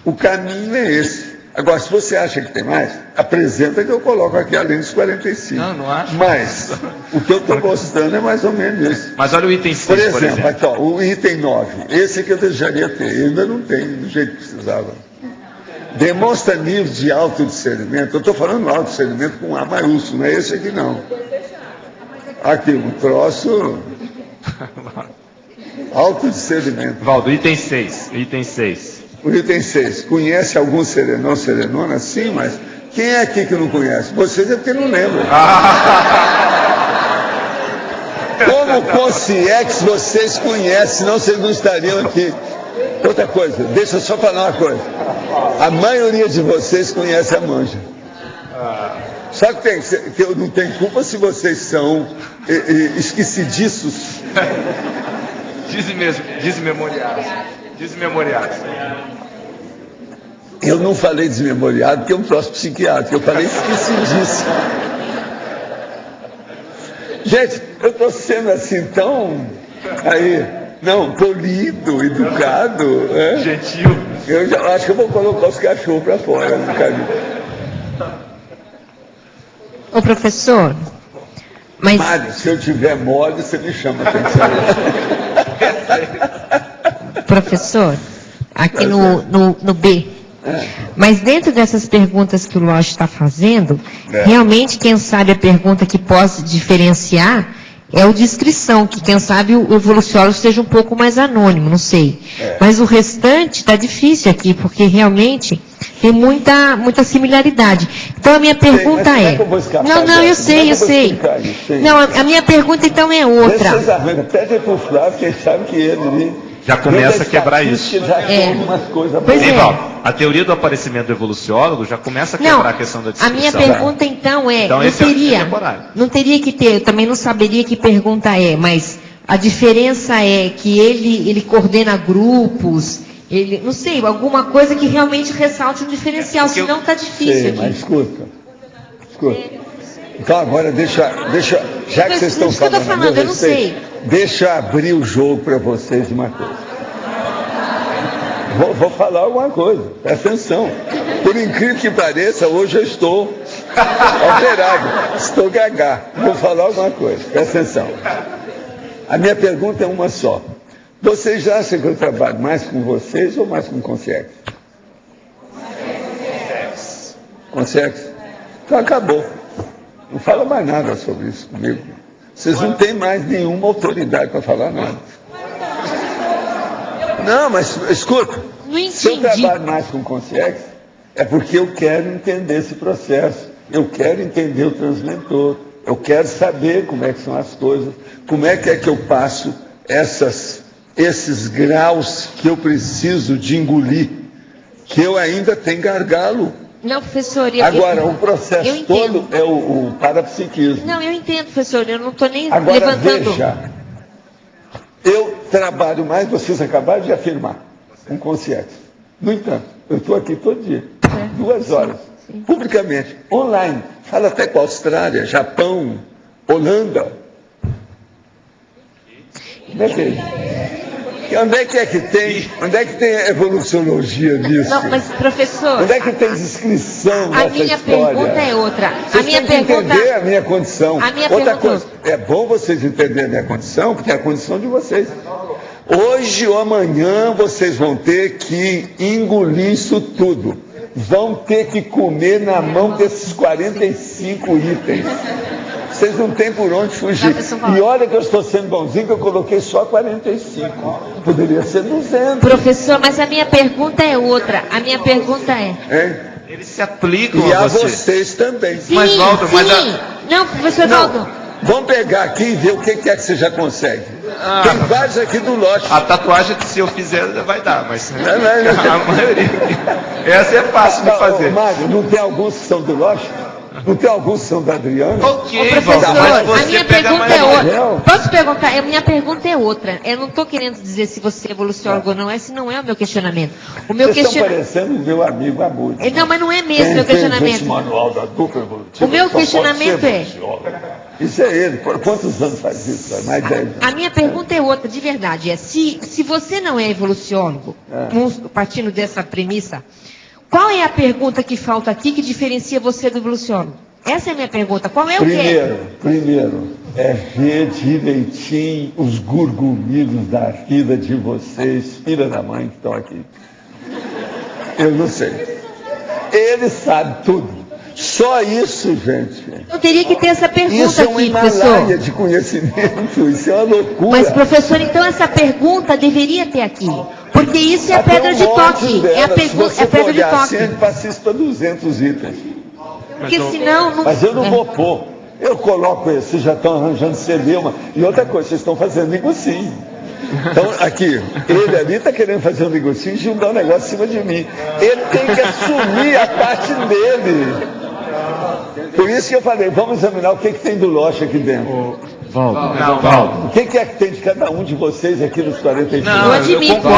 O caminho é esse. Agora, se você acha que tem mais, apresenta que eu coloco aqui além dos 45. Não acho. Mas o que eu estou mostrando é mais ou menos isso. Mas olha o item 6, por exemplo. Aqui, ó, o item 9. Esse aqui eu desejaria ter. Eu ainda não tenho do jeito que precisava. Demonstra nível de autodiscernimento. Eu estou falando autodiscernimento com A maiúsculo, não é esse aqui não. Aqui, um troço... autodiscernimento. Valdo, item 6. Item 6. O item 6. Conhece algum serenão, serenona? Sim, mas quem é aqui que não conhece? Vocês é porque não lembram. Como consciex vocês conhecem, senão vocês não estariam aqui. Outra coisa, deixa eu só falar uma coisa. A maioria de vocês conhece a manja. Só que eu não tenho culpa se vocês são esquecidiços. Desmemoriados. Eu não falei desmemoriado porque é um troço psiquiátrico. Eu falei esquecidíssimo. Gente, eu estou sendo assim tão... polido, educado. Gentil. Eu já acho que eu vou colocar os cachorros para fora no caminho. Ô, professor, mas... Mário, se eu tiver mole, você me chama a atenção. Professor, aqui no B. Mas dentro dessas perguntas que o Lodge está fazendo, realmente, quem sabe a pergunta que pode diferenciar é o descrição, que quem sabe o evoluciólogo seja um pouco mais anônimo, não sei. Mas o restante está difícil aqui, porque realmente tem muita similaridade. Então a minha pergunta eu sei. Não, a minha pergunta então é outra. Pede para o Flávio, que ele sabe que ele... Já começa a quebrar isso. Pois é. A teoria do aparecimento do evoluciólogo já começa a quebrar a questão da descrição. A minha pergunta então é, não teria que ter, eu também não saberia que pergunta é, mas a diferença é que ele coordena grupos, ele, não sei, alguma coisa que realmente ressalte um diferencial, senão está difícil aqui. Mas escuta. Então agora deixa já que vocês estão falando, eu não sei. Deixa eu abrir o jogo para vocês de uma coisa. Vou falar alguma coisa, presta atenção. Por incrível que pareça, hoje eu estou alterado, estou gagá. Vou falar alguma coisa, presta atenção. A minha pergunta é uma só. Vocês acham que eu trabalho mais com vocês ou mais com consciência? Consciência? Então acabou. Não fala mais nada sobre isso comigo. Vocês não têm mais nenhuma autoridade para falar nada. Não, mas escuta. Se eu trabalho mais com consciência, é porque eu quero entender esse processo. Eu quero entender o transmentor. Eu quero saber como é que são as coisas. Como é que eu passo esses graus que eu preciso de engolir. Que eu ainda tenho gargalo. Não, professor... Agora, o processo todo é o parapsiquismo. Não, eu entendo, professor, eu não estou nem agora, levantando... Veja, eu trabalho mais, vocês acabaram de afirmar, com consciência. No entanto, eu estou aqui todo dia, 2 horas, publicamente, online. Falo até com a Austrália, Japão, Holanda. Onde é que tem evoluciologia nisso? Não, mas professor... Onde é que tem descrição dessa história? A minha pergunta é outra. Vocês têm que entender a minha condição. Outra coisa, é bom vocês entenderem a minha condição, porque é a condição de vocês. Hoje ou amanhã vocês vão ter que engolir isso tudo. Vão ter que comer na mão desses 45 itens. Vocês não têm por onde fugir. E olha que eu estou sendo bonzinho, que eu coloquei só 45. Poderia ser 200. Professor, mas a minha pergunta é outra. A minha pergunta é... Eles se aplicam a vocês também. Sim, Não, professor Valdo. Vamos pegar aqui e ver o que é que você já consegue. Tem vários aqui do lote. A tatuagem, se eu fizer, vai dar, mas a maioria... Essa é fácil de fazer. Mário, não tem alguns que são do lote? Não tem alguns que são da Adriana? Ok, professor, a minha pergunta é outra. Posso perguntar? A minha pergunta é outra. Eu não estou querendo dizer se você é evoluciólogo ou não. Esse não é o meu questionamento. Vocês estão parecendo o meu amigo Amor. Não, mas não é mesmo o meu questionamento. Manual da dupla evolutiva. O meu questionamento é... Isso é ele. Quantos anos faz isso? Mais 10 anos. A minha pergunta é outra, de verdade. Se você não é evoluciólogo, partindo dessa premissa, Qual é a pergunta que falta aqui que diferencia você do evoluciólogo? Essa é a minha pergunta. Qual é o Primeiro, é ver direitinho os gurgumidos da vida de vocês, filha da mãe que estão aqui. Eu não sei. Ele sabe tudo. Só isso, gente. Eu teria que ter essa pergunta isso é uma aqui, professor. Himalaia de conhecimento, isso é uma loucura. Mas, professor, então essa pergunta deveria ter aqui. Porque isso é a pedra de toque. É a pedra de toque. A gente passa isso para 200 itens. Porque senão... Não... Mas eu não vou pôr. Eu coloco esse, vocês já estão arranjando CD. E outra coisa, vocês estão fazendo negocinho. Então, aqui, ele ali está querendo fazer um negocinho e juntar um negócio em cima de mim. Ele tem que assumir a parte dele. Por isso que eu falei, vamos examinar o que tem do Loche aqui dentro. Valdo. O que é que tem de cada um de vocês aqui nos 45? Não, eu admito.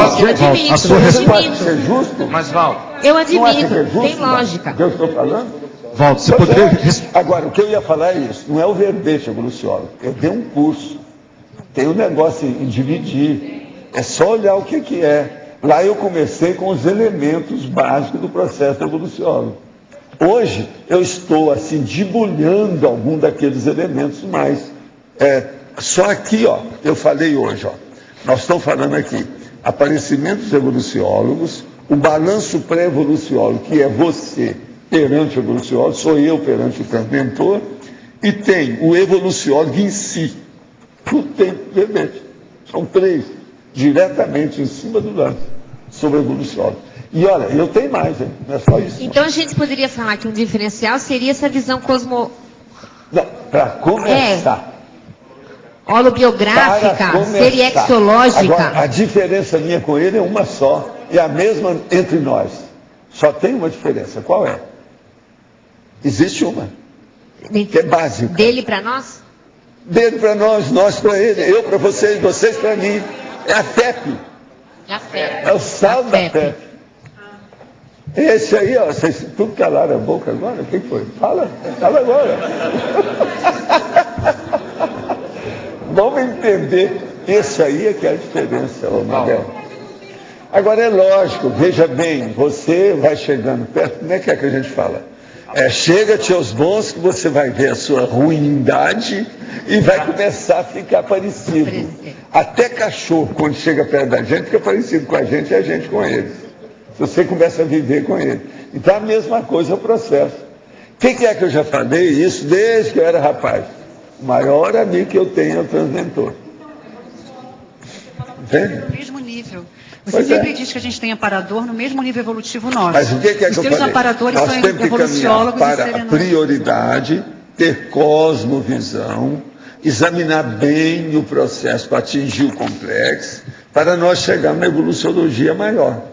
A sua resposta pode ser justo? Mas, Valdo... Eu admito, tem lógica. O que eu estou falando? Valdo, você poderia... Agora, o que eu ia falar é isso, não é o verbete evoluciólogo. Eu dei um curso, tem um negócio em dividir, é só olhar o que é. Lá eu comecei com os elementos básicos do processo evoluciólogo. Hoje eu estou assim debulhando algum daqueles elementos mais. Só aqui, ó, eu falei hoje, ó, nós estamos falando aqui, aparecimento dos evoluciólogos, o balanço pré-evoluciólogo, que é você perante o evoluciólogo, sou eu perante o transmentor, e tem o evoluciólogo em si. Tudo tem verbete. São 3, diretamente em cima do lance, sobre o evoluciólogo. E olha, eu tenho mais, hein? Não é só isso. Então a gente poderia falar que um diferencial seria essa visão Não, para começar. Holobiográfica, seriexológica. Agora, a diferença minha com ele é uma só, e a mesma entre nós. Só tem uma diferença, qual é? Existe uma, que é básica. Dele para nós? Dele para nós, nós para ele, eu para vocês, vocês para mim. É a FEP. É o sal da FEP. Esse aí, ó, vocês tudo calaram a boca agora? O que foi? Fala agora. Vamos entender. Esse aí é que é a diferença, ô Mabel. Agora é lógico, veja bem, você vai chegando perto, como é que a gente fala? Chega-te aos bons que você vai ver a sua ruindade e vai começar a ficar parecido. Até cachorro, quando chega perto da gente, fica parecido com a gente e a gente com eles. Você começa a viver com ele. Então a mesma coisa é o processo. O que é que eu já falei isso desde que eu era rapaz? O maior amigo que eu tenho é o transmentor. Entende? No mesmo nível. Você sempre diz que a gente tem amparador no mesmo nível evolutivo nosso. Mas o que é que eu falei? Os amparadores nós são temos que caminhar para a serenos. prioridade, ter cosmovisão, examinar bem o processo para atingir o complexo, para nós chegarmos na evoluciologia maior.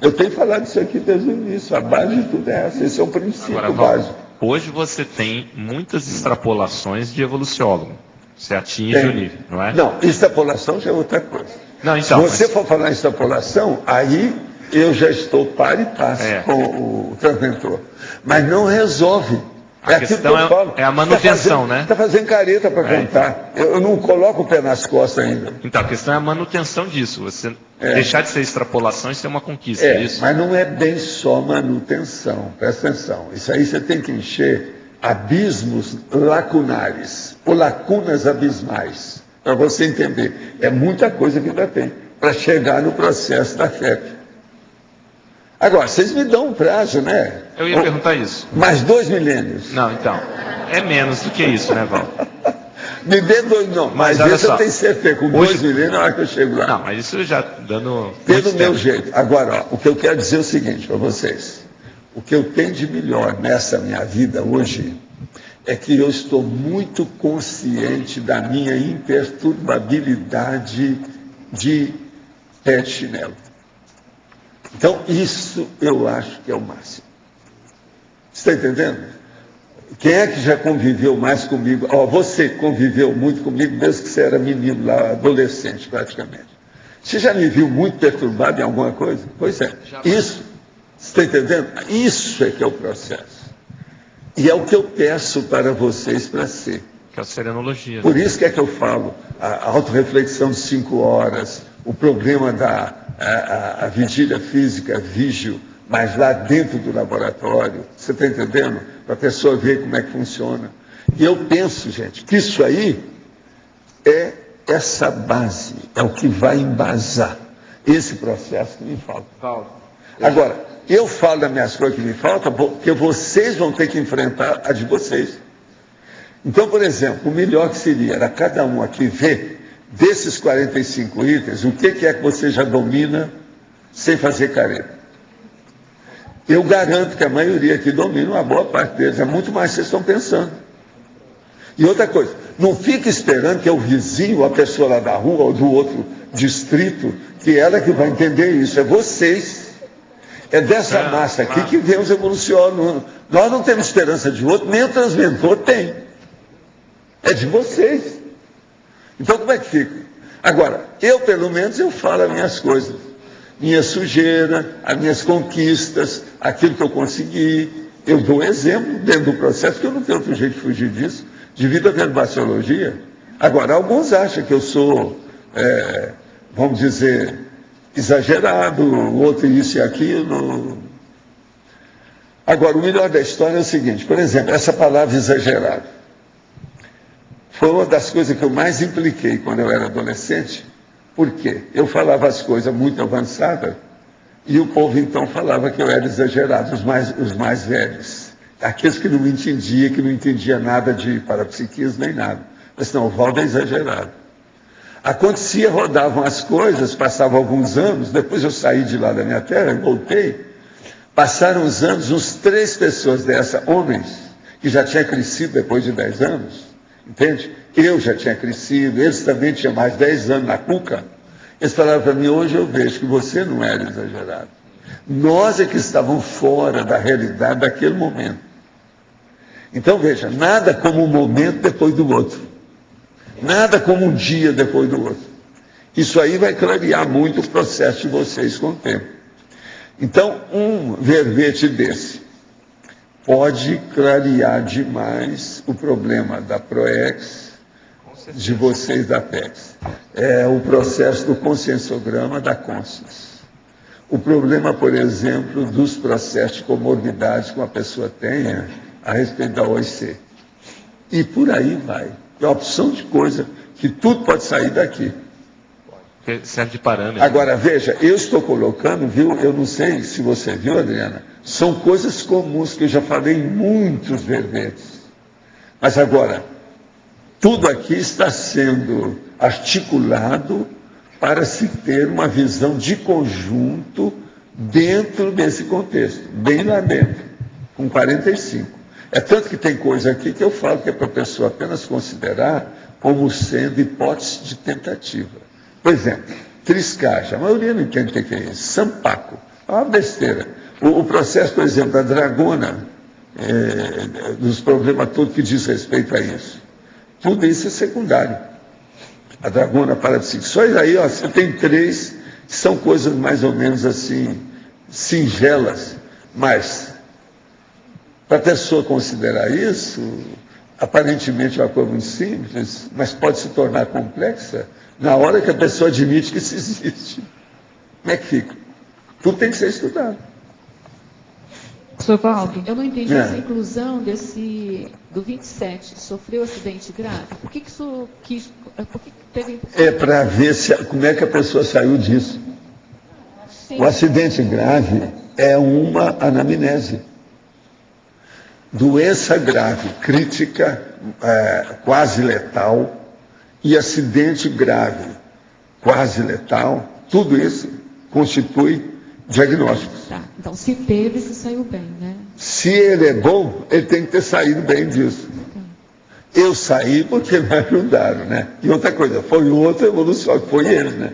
Eu tenho falado isso aqui desde o início, a base de tudo é essa, esse é o princípio básico. Hoje você tem muitas extrapolações de evoluciólogo. Você atinge o nível, não é? Não, extrapolação já é outra coisa. Não, então, se você for falar em extrapolação, aí eu já estou par e passo com o transmentor. Mas não resolve. A questão é a manutenção, né? Está fazendo careta para cantar. Eu não coloco o pé nas costas ainda. Então, a questão é a manutenção disso. Você deixar de ser extrapolação e ser uma conquista, é isso? Mas não é bem só manutenção. Presta atenção. Isso aí você tem que encher abismos lacunares, ou lacunas abismais, para você entender. É muita coisa que ainda tem para chegar no processo da FEP. Agora, vocês me dão um prazo, né? Eu ia perguntar isso. Mais 2 milênios. Não, então. É menos do que isso, né, Val? Me dê 2, não. Mas isso eu tenho certeza. Com 2 milênios, na hora que eu chego lá. Não, mas isso já dando... Pelo meu jeito. Agora, ó, o que eu quero dizer é o seguinte para vocês. O que eu tenho de melhor nessa minha vida hoje é que eu estou muito consciente da minha imperturbabilidade de pé de chinelo. Então, isso eu acho que é o máximo. Você está entendendo? Quem é que já conviveu mais comigo? Você conviveu muito comigo, mesmo que você era menino lá, adolescente praticamente. Você já me viu muito perturbado em alguma coisa? Pois é. Isso, você está entendendo? Isso é que é o processo. E é o que eu peço para vocês para ser. Que é a serenologia. Por isso que é que eu falo, a autorreflexão de 5 horas, o problema da a vigília física, vígio, mas lá dentro do laboratório, você está entendendo? Para a pessoa ver como é que funciona. E eu penso, gente, que isso aí é essa base, é o que vai embasar esse processo que me falta. Agora, eu falo das minhas coisas que me faltam, porque vocês vão ter que enfrentar a de vocês. Então, por exemplo, o melhor que seria era cada um aqui ver, desses 45 itens, o que é que você já domina sem fazer careta. Eu garanto que a maioria aqui domina, uma boa parte deles, é muito mais do que vocês estão pensando. E outra coisa, não fique esperando que é o vizinho, a pessoa lá da rua ou do outro distrito, que ela que vai entender isso, é vocês. É dessa massa aqui que Deus evoluciona. Nós não temos esperança de outro, nem o transmentor tem. É de vocês. Então como é que fica? Agora, eu pelo menos eu falo as minhas coisas. Minha sujeira, as minhas conquistas, aquilo que eu consegui. Eu dou exemplo dentro do processo, porque eu não tenho outro jeito de fugir disso, devido à verbaciologia. Agora, alguns acham que eu sou, vamos dizer, exagerado, outro isso e aquilo. Agora, o melhor da história é o seguinte, por exemplo, essa palavra exagerado. Foi uma das coisas que eu mais impliquei quando eu era adolescente. Por quê? Eu falava as coisas muito avançadas e o povo então falava que eu era exagerado, os mais velhos. Aqueles que não me entendiam, que não entendia nada de parapsiquismo nem nada. Mas não, o Valdo é exagerado. Acontecia, rodavam as coisas, passavam alguns anos, depois eu saí de lá da minha terra e voltei. Passaram uns anos, uns 3 pessoas dessa, homens, que já tinham crescido depois de 10 anos, entende? Eu já tinha crescido, eles também tinham mais 10 anos na cuca. Eles falaram para mim, hoje eu vejo que você não era exagerado. Nós é que estávamos fora da realidade daquele momento. Então veja, nada como um momento depois do outro. Nada como um dia depois do outro. Isso aí vai clarear muito o processo de vocês com o tempo. Então, um verbete desse pode clarear demais o problema da PROEX, de vocês da PEX. É o processo do conscienciograma da Consciência. O problema, por exemplo, dos processos de comorbidade que uma pessoa tenha a respeito da OIC. E por aí vai. É uma opção de coisa que tudo pode sair daqui. Serve de parâmetro. Agora, veja, eu estou colocando, viu? Eu não sei se você viu, Adriana, são coisas comuns que eu já falei em muitos verbetes. Mas agora, tudo aqui está sendo articulado para se ter uma visão de conjunto dentro desse contexto, bem lá dentro, com 45. É tanto que tem coisa aqui que eu falo que é para a pessoa apenas considerar como sendo hipótese de tentativa. Por exemplo, triscagem, a maioria não entende o que é isso. Sampaco, é uma besteira. O processo, por exemplo, da dragona, dos problemas todos que diz respeito a isso. Tudo isso é secundário. A dragona parapsíquica. Só aí, ó, você tem 3 que são coisas mais ou menos assim, singelas, mas para a pessoa considerar isso, aparentemente é uma coisa muito simples, mas pode se tornar complexa na hora que a pessoa admite que isso existe. Como é que fica? Tudo tem que ser estudado. Professor Valdo, eu não entendi essa inclusão do 27, sofreu acidente grave. Por que isso teve... É para ver como é que a pessoa saiu disso. Sim. O acidente grave é uma anamnese. Doença grave, crítica, quase letal, e acidente grave, quase letal, tudo isso constitui diagnósticos. Tá. Então, se teve, se saiu bem, né? Se ele é bom, ele tem que ter saído bem disso. Eu saí porque me ajudaram, né? E outra coisa, foi outro evoluciólogo, foi ele, né?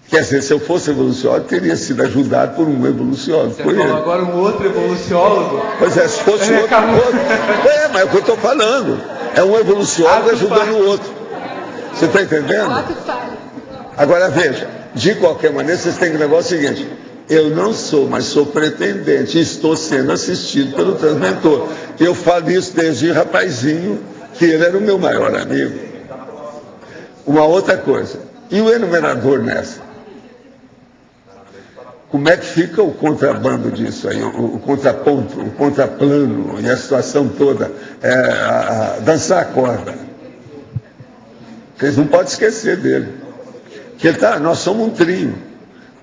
Quer dizer, se eu fosse evoluciólogo, teria sido ajudado por um evoluciólogo. Você falou agora um outro evoluciólogo? Pois é, se fosse outro. Mas é o que eu estou falando. É um evoluciólogo ajudando o outro. Você está entendendo? Agora veja, de qualquer maneira, vocês têm que levar o seguinte: eu não sou, mas sou pretendente, e estou sendo assistido pelo transmentor. Eu falo isso desde rapazinho, que ele era o meu maior amigo. Uma outra coisa, e o enumerador nessa? Como é que fica o contrabando disso aí, o contraponto, o contraplano e a situação toda, dançar a corda. Vocês não podem esquecer dele. Que nós somos um trio.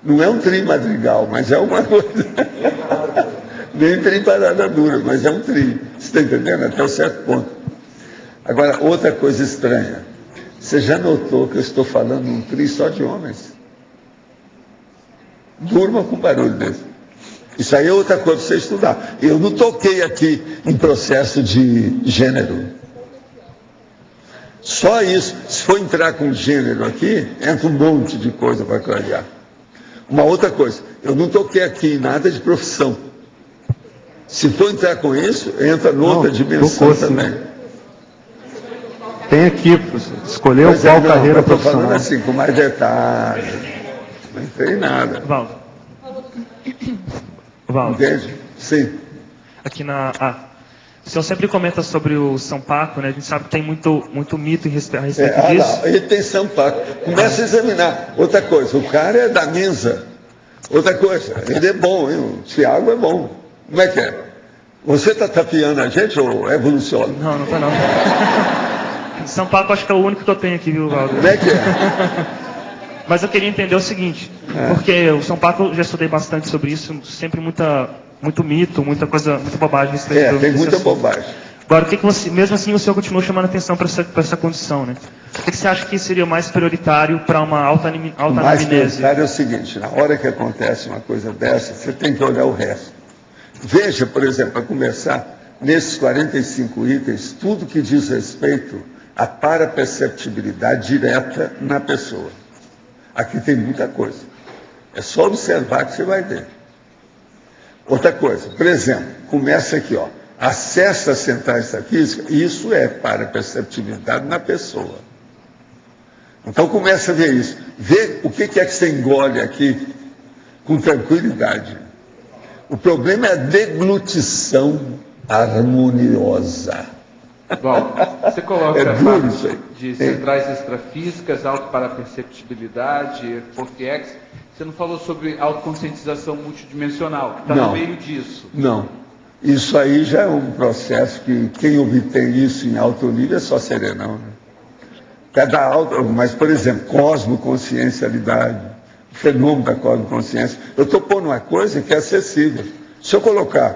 Não é um trio madrigal, mas é uma coisa. Nem um trio parada dura, mas é um trio. Você está entendendo? Até um certo ponto. Agora, outra coisa estranha. Você já notou que eu estou falando um trio só de homens? Durma com barulho desse. Isso aí é outra coisa para você estudar. Eu não toquei aqui em processo de gênero. Só isso. Se for entrar com gênero aqui, entra um monte de coisa para clarear. Uma outra coisa, eu não toquei aqui em nada de profissão. Se for entrar com isso, entra noutra dimensão também. Tem aqui, escolheu qual carreira profissional. Estou falando assim, com mais detalhes. Não tem nada. Valdo. Entende? Sim. Aqui o senhor sempre comenta sobre o São Paco, né? A gente sabe que tem muito mito a respeito disso. Ele tem São Paco. Começa a examinar. Outra coisa, o cara é da Mensa. Outra coisa, ele é bom, hein? O Thiago é bom. Como é que é? Você está tapeando a gente ou evoluciona? Não está não. São Paco acho que é o único que eu tenho aqui, viu, Valdo? Como é que é? Mas eu queria entender o seguinte, porque o São Paco eu já estudei bastante sobre isso, sempre muito mito, muita bobagem. Tem muita bobagem. Agora, o que você, mesmo assim, o senhor continua chamando atenção para essa condição, né? O que você acha que seria mais prioritário para uma alta anamnese? O mais prioritário é o seguinte, na hora que acontece uma coisa dessa, você tem que olhar o resto. Veja, por exemplo, para começar, nesses 45 itens, tudo que diz respeito à paraperceptibilidade direta na pessoa. Aqui tem muita coisa. É só observar que você vai ver. Outra coisa, por exemplo, começa aqui, ó. Acesso às centrais da física, isso é para perceptibilidade na pessoa. Então começa a ver isso. Vê o que é que você engole aqui com tranquilidade. O problema é a deglutição harmoniosa. Bom, você coloca duro isso aí. De centrais extrafísicas, autoparaperceptibilidade, Fortex. Você não falou sobre autoconscientização multidimensional. Está no meio disso. Não. Isso aí já é um processo que quem obtém isso em alto nível é só serenão. Né? Mas, por exemplo, cosmoconsciencialidade, o fenômeno da cosmoconsciência. Eu estou pondo uma coisa que é acessível. Se eu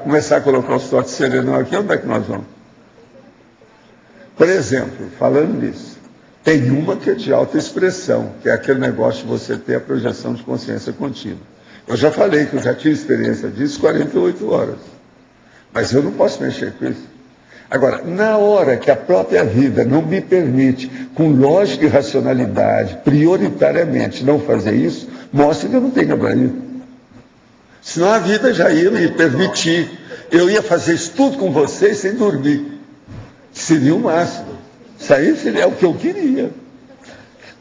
começar a colocar os toques serenão aqui, onde é que nós vamos? Por exemplo, falando nisso, tem uma que é de alta expressão, que é aquele negócio de você ter a projeção de consciência contínua. Eu já falei que eu já tive experiência disso 48 horas. Mas eu não posso mexer com isso. Agora, na hora que a própria vida não me permite, com lógica e racionalidade, prioritariamente não fazer isso, mostra que eu não tenho gabarito. Senão a vida já ia me permitir. Eu ia fazer isso tudo com vocês sem dormir. Seria o máximo. Isso aí seria o que eu queria.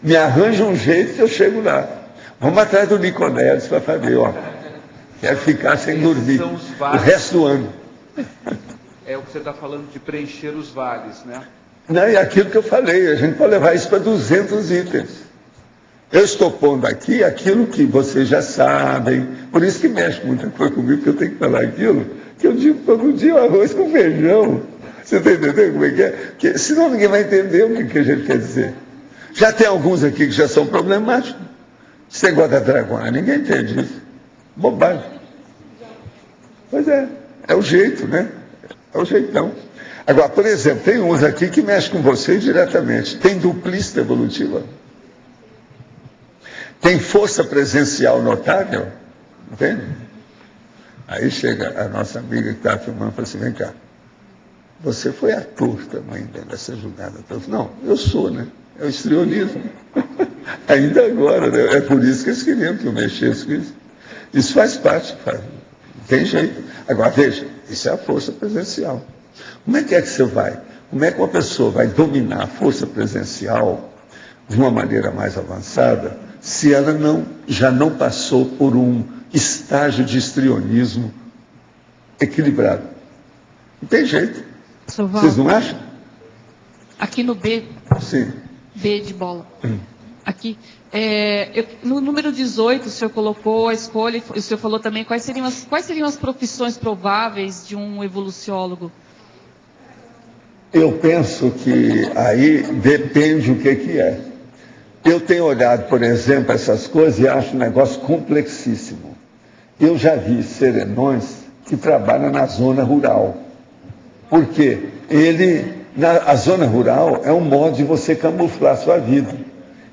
Me arranja um jeito que eu chego lá. Vamos atrás do Nicodemus para fazer, ó. Quero ficar sem dormir o resto do ano. É o que você está falando de preencher os vales, né? Não, é aquilo que eu falei. A gente pode levar isso para 200 itens. Eu estou pondo aqui aquilo que vocês já sabem. Por isso que mexe muita coisa comigo, porque eu tenho que falar aquilo que eu digo todo dia, arroz com feijão. Você está entendendo como é que é? Porque, senão ninguém vai entender o que a gente quer dizer. Já tem alguns aqui que já são problemáticos. Esse negócio da dragona, ninguém entende isso. Bobagem. Pois é o jeito, né? É o jeitão. Agora, por exemplo, tem uns aqui que mexem com você diretamente. Tem duplista evolutiva. Tem força presencial notável. Entende? Aí chega a nossa amiga que está filmando e fala assim, vem cá. Você foi ator também nessa jogada. Eu falei, não, eu sou, né? É o histrionismo. Ainda agora, né? É por isso que eles queriam que eu mexesse com isso. Isso faz parte, não tem jeito. Agora, veja, isso é a força presencial. Como é que você vai? Como é que uma pessoa vai dominar a força presencial de uma maneira mais avançada se ela já não passou por um estágio de histrionismo equilibrado? Não tem jeito. Vocês não acham? Aqui no B. Sim. B de bola. Aqui. No número 18, o senhor colocou a escolha, o senhor falou também quais seriam as profissões prováveis de um evoluciólogo. Eu penso que aí depende o que é. Eu tenho olhado, por exemplo, essas coisas e acho um negócio complexíssimo. Eu já vi serenões que trabalham na zona rural. Por quê? A zona rural é um modo de você camuflar a sua vida.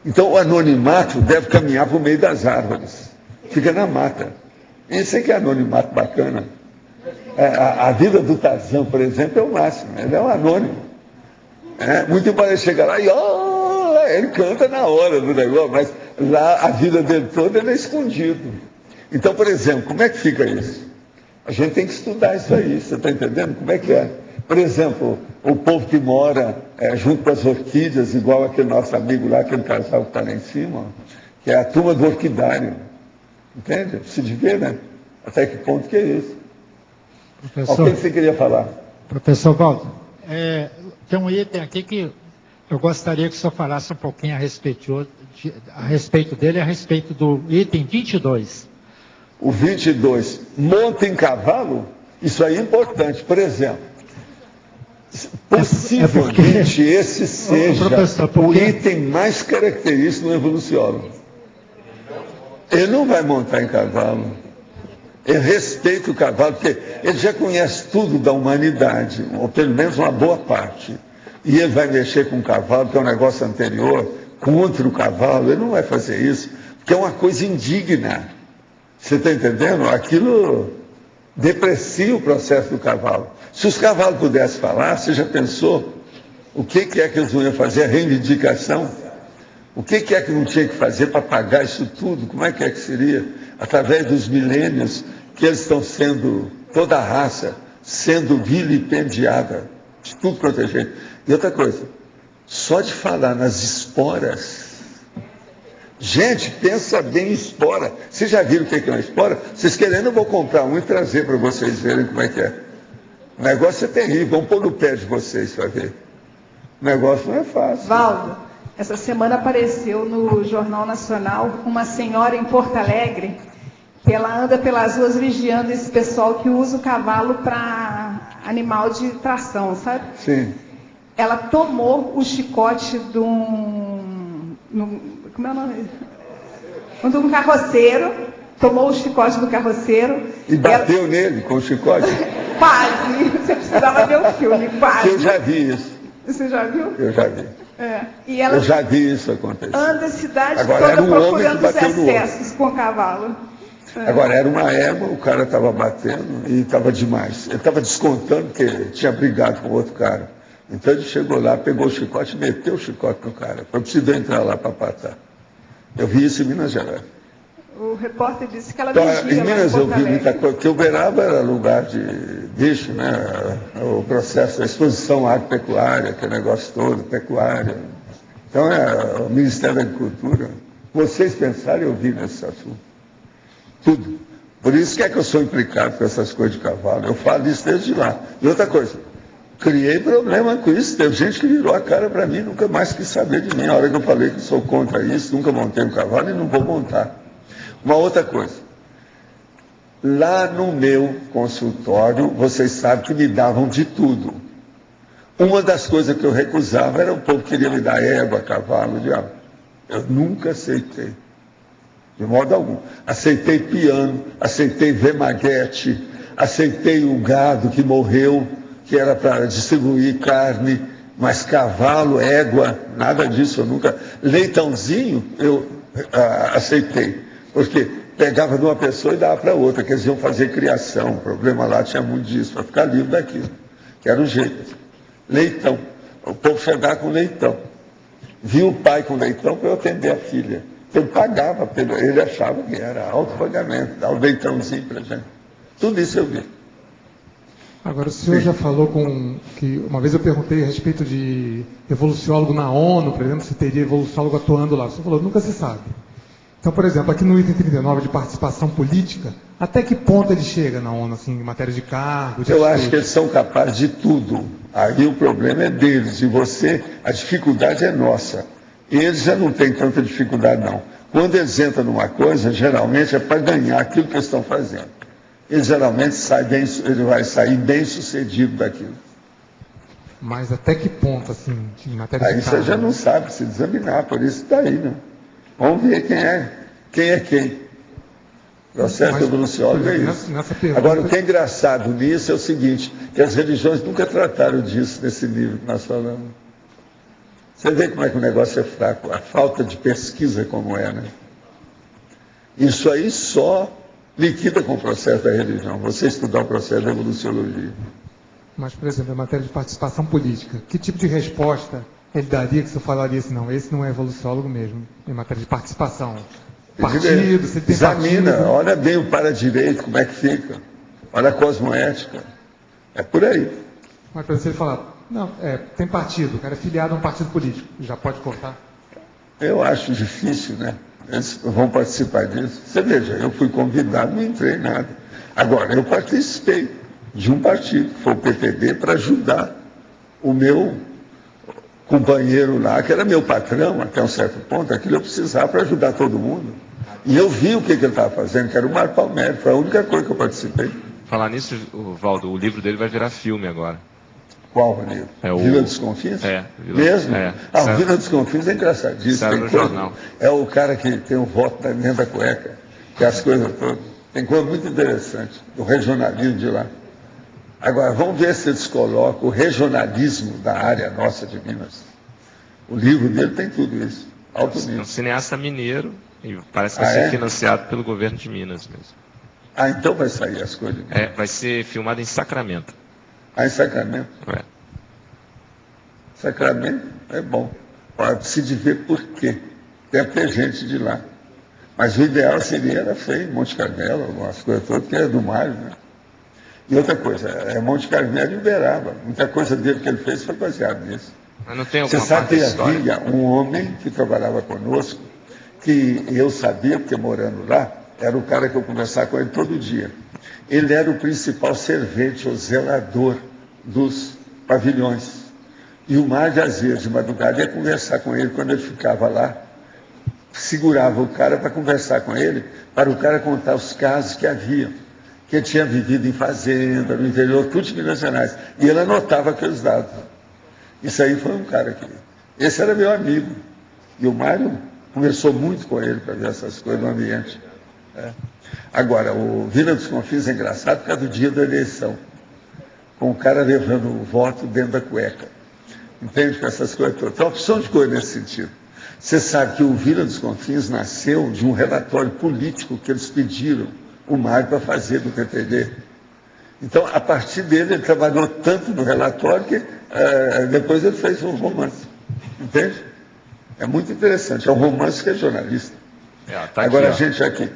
Então, o anonimato deve caminhar por meio das árvores. Fica na mata. Isso é que é anonimato bacana. A vida do Tarzan, por exemplo, é o máximo. Ele é um anônimo. Muito embora ele chegue lá e ele canta na hora do negócio, mas lá a vida dele toda ele é escondido. Então, por exemplo, como é que fica isso? A gente tem que estudar isso aí, você está entendendo? Como é que é? Por exemplo, o povo que mora junto com as orquídeas, igual aquele nosso amigo lá, aquele casal que está lá em cima, que é a turma do orquidário. Entende? Se de ver, né? Até que ponto que é isso? Professor, o que você queria falar? Professor Valdo, tem um item aqui que eu gostaria que o senhor falasse um pouquinho a respeito dele, a respeito do item 22. O 22, monta em cavalo, isso aí é importante. Por exemplo, possivelmente esse seja o item mais característico do evoluciólogo. Ele não vai montar em cavalo. Ele respeita o cavalo, porque ele já conhece tudo da humanidade, ou pelo menos uma boa parte. E ele vai mexer com o cavalo, que é um negócio anterior, contra o cavalo. Ele não vai fazer isso, porque é uma coisa indigna. Você está entendendo? Aquilo deprecia o processo do cavalo. Se os cavalos pudessem falar, você já pensou o que é que eles vão fazer? A reivindicação? O que é que não tinha que fazer para pagar isso tudo? Como é que seria? Através dos milênios que eles estão sendo, toda a raça, sendo vilipendiada, de tudo quanto é jeito. E outra coisa, só de falar nas esporas, gente, pensa bem em espora. Vocês já viram o que é uma espora? Vocês querendo, eu vou comprar um e trazer para vocês verem como é que é. O negócio é terrível, vamos pôr no pé de vocês para ver. O negócio não é fácil. Valdo, essa semana apareceu no Jornal Nacional uma senhora em Porto Alegre, que ela anda pelas ruas vigiando esse pessoal que usa o cavalo para animal de tração, sabe? Sim. Ela tomou o chicote de como é o nome? De um carroceiro, tomou o chicote do carroceiro. E bateu nele com o chicote? Quase. Você precisava ver o filme, quase. Eu já vi isso. Você já viu? Eu já vi. E ela eu já vi isso acontecer. Anda a cidade agora, toda procurando os excessos com o cavalo. Agora, era uma égua, o cara estava batendo e estava demais. Ele estava descontando que ele tinha brigado com outro cara. Então ele chegou lá, pegou o chicote e meteu o chicote no cara. Foi preciso entrar lá para patar. Eu vi isso em Minas Gerais. O repórter disse que ela então, vigia em Minas eu vi muita coisa, porque Uberaba era lugar de bicho, né? O processo da exposição agropecuária, aquele negócio todo, pecuária. Então, o Ministério da Agricultura, vocês pensaram, eu vi nesse assunto. Tudo. Por isso que eu sou implicado com essas coisas de cavalo. Eu falo isso desde lá. E outra coisa, criei problema com isso. Teve gente que virou a cara para mim, nunca mais quis saber de mim. A hora que eu falei que sou contra isso, nunca montei um cavalo e não vou montar. Uma outra coisa. Lá no meu consultório, vocês sabem que me davam de tudo. Uma das coisas que eu recusava era o povo que queria me dar égua, cavalo, diabo. Eu nunca aceitei. De modo algum. Aceitei piano, aceitei vemaguete, aceitei o gado que morreu, que era para distribuir carne, mas cavalo, égua, nada disso, eu nunca. Leitãozinho, eu aceitei, porque pegava de uma pessoa e dava para outra, que eles iam fazer criação, o problema lá tinha muito disso, para ficar livre daquilo, que era o jeito. Leitão, o povo chegava com leitão. Viu o pai com leitão para eu atender a filha. Eu pagava, ele achava que era alto pagamento, dava um leitãozinho para a gente. Tudo isso eu vi. Agora, o senhor já falou que uma vez eu perguntei a respeito de evoluciólogo na ONU, por exemplo, se teria evoluciólogo atuando lá. O senhor falou, nunca se sabe. Então, por exemplo, aqui no item 39 de participação política, até que ponto ele chega na ONU, assim, em matéria de cargo? Eu acho que eles são capazes de tudo. Aí o problema é deles. E a dificuldade é nossa. Eles já não têm tanta dificuldade, não. Quando eles entram numa coisa, geralmente é para ganhar aquilo que eles estão fazendo. Ele geralmente ele vai sair bem sucedido daquilo. Mas até que ponto, assim, em matéria de... Aí você já não sabe se examinar, por isso está aí, né? Vamos ver quem é quem. Processo evoluciólogo é isso. Agora, o que é engraçado nisso é o seguinte, que as religiões nunca trataram disso nesse livro que nós falamos. Você vê como é que o negócio é fraco, a falta de pesquisa como é, né? Isso aí só liquida com o processo da religião, você estudar o processo da evoluciologia. Mas, por exemplo, em matéria de participação política, que tipo de resposta ele daria que você falaria assim, não, esse não é evoluciólogo mesmo, em matéria de participação? Partido, você tem examina, partido. Olha bem o para-direito, como é que fica. Olha a cosmoética. É por aí. Mas para você falar, não, tem partido, o cara é filiado a um partido político, já pode cortar? Eu acho difícil, né? Eles vão participar disso. Você veja, eu fui convidado, não entrei em nada. Agora, eu participei de um partido, que foi o PTB, para ajudar o meu companheiro lá, que era meu patrão até um certo ponto, aquilo eu precisava para ajudar todo mundo. E eu vi o que ele estava fazendo, que era o Mário Palmério, foi a única coisa que eu participei. Falar nisso, Valdo, o livro dele vai virar filme agora. Qual livro? Vila dos Confins? Mesmo? O Vila dos Confins é engraçadíssimo. Saiu no jornal. É o cara que tem o voto dentro da cueca, que as coisas todas. Tem coisa muito interessante, o regionalismo de lá. Agora, vamos ver se eles colocam o regionalismo da área nossa de Minas. O livro dele tem tudo isso. Alto nível. É um cineasta mineiro e parece que vai ser financiado pelo governo de Minas mesmo. Então vai sair as coisas. Vai ser filmado em Sacramento. Em Sacramento? Sacramento é bom. Precisa de ver por quê. Deve ter gente de lá. Mas o ideal seria em Monte Carmelo, algumas coisas todas, que é do mar, né? E outra coisa, Monte Carmelo e Uberaba. Muita coisa dele que ele fez foi baseado nisso. Mas não tem alguma Você sabe que havia um homem que trabalhava conosco, que eu sabia, porque morando lá, era o cara que eu conversava com ele todo dia. Ele era o principal servente, o zelador dos pavilhões. E o Mário, às vezes, de madrugada, ia conversar com ele quando ele ficava lá. Segurava o cara para conversar com ele, para o cara contar os casos que havia. Que ele tinha vivido em fazenda, no interior, tudo de Minas Gerais. E ele anotava aqueles dados. Isso aí foi um cara que... Esse era meu amigo. E o Mário conversou muito com ele para ver essas coisas no ambiente. Agora, o Vila dos Confins é engraçado por causa do dia da eleição. Com o cara levando o voto dentro da cueca. Entende? Com essas coisas todas. Tem uma opção de coisa nesse sentido. Você sabe que o Vila dos Confins nasceu de um relatório político que eles pediram o Mário para fazer do PTB. Então, a partir dele, ele trabalhou tanto no relatório que depois ele fez um romance. Entende? É muito interessante. É um romance que é jornalista. Agora, a gente aqui.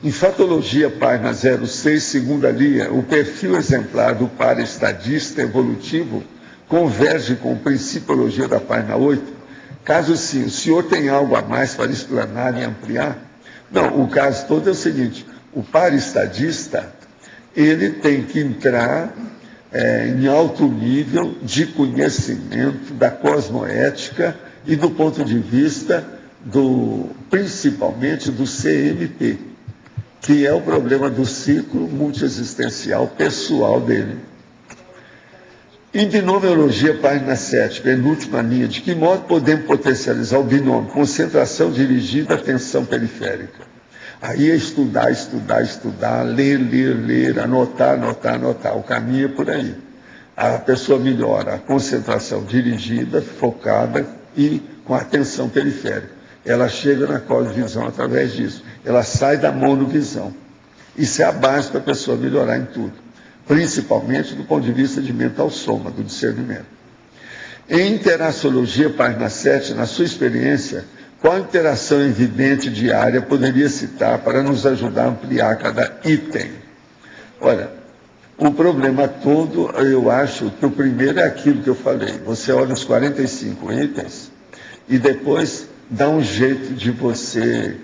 Em Fatologia, página 06, segunda linha, o perfil exemplar do para-estadista evolutivo converge com Principiologia da página 8. Caso sim, o senhor tem algo a mais para explanar e ampliar? Não, o caso todo é o seguinte. O para-estadista, ele tem que entrar em alto nível de conhecimento da cosmoética e do ponto de vista, principalmente do CMP, que é o problema do ciclo multiexistencial pessoal dele. Em binomiologia, página 7, penúltima linha, de que modo podemos potencializar o binômio? Concentração dirigida, atenção periférica. Aí é estudar, ler, anotar. O caminho é por aí. A pessoa melhora a concentração dirigida, focada e com atenção periférica. Ela chega na cosmovisão através disso. Ela sai da monovisão. Isso é a base para a pessoa melhorar em tudo. Principalmente do ponto de vista de mental soma, do discernimento. Em interaciologia, página 7, na sua experiência, qual interação evidente diária poderia citar para nos ajudar a ampliar cada item? Olha, o problema todo, eu acho que o primeiro é aquilo que eu falei. Você olha os 45 itens e depois dá um jeito de você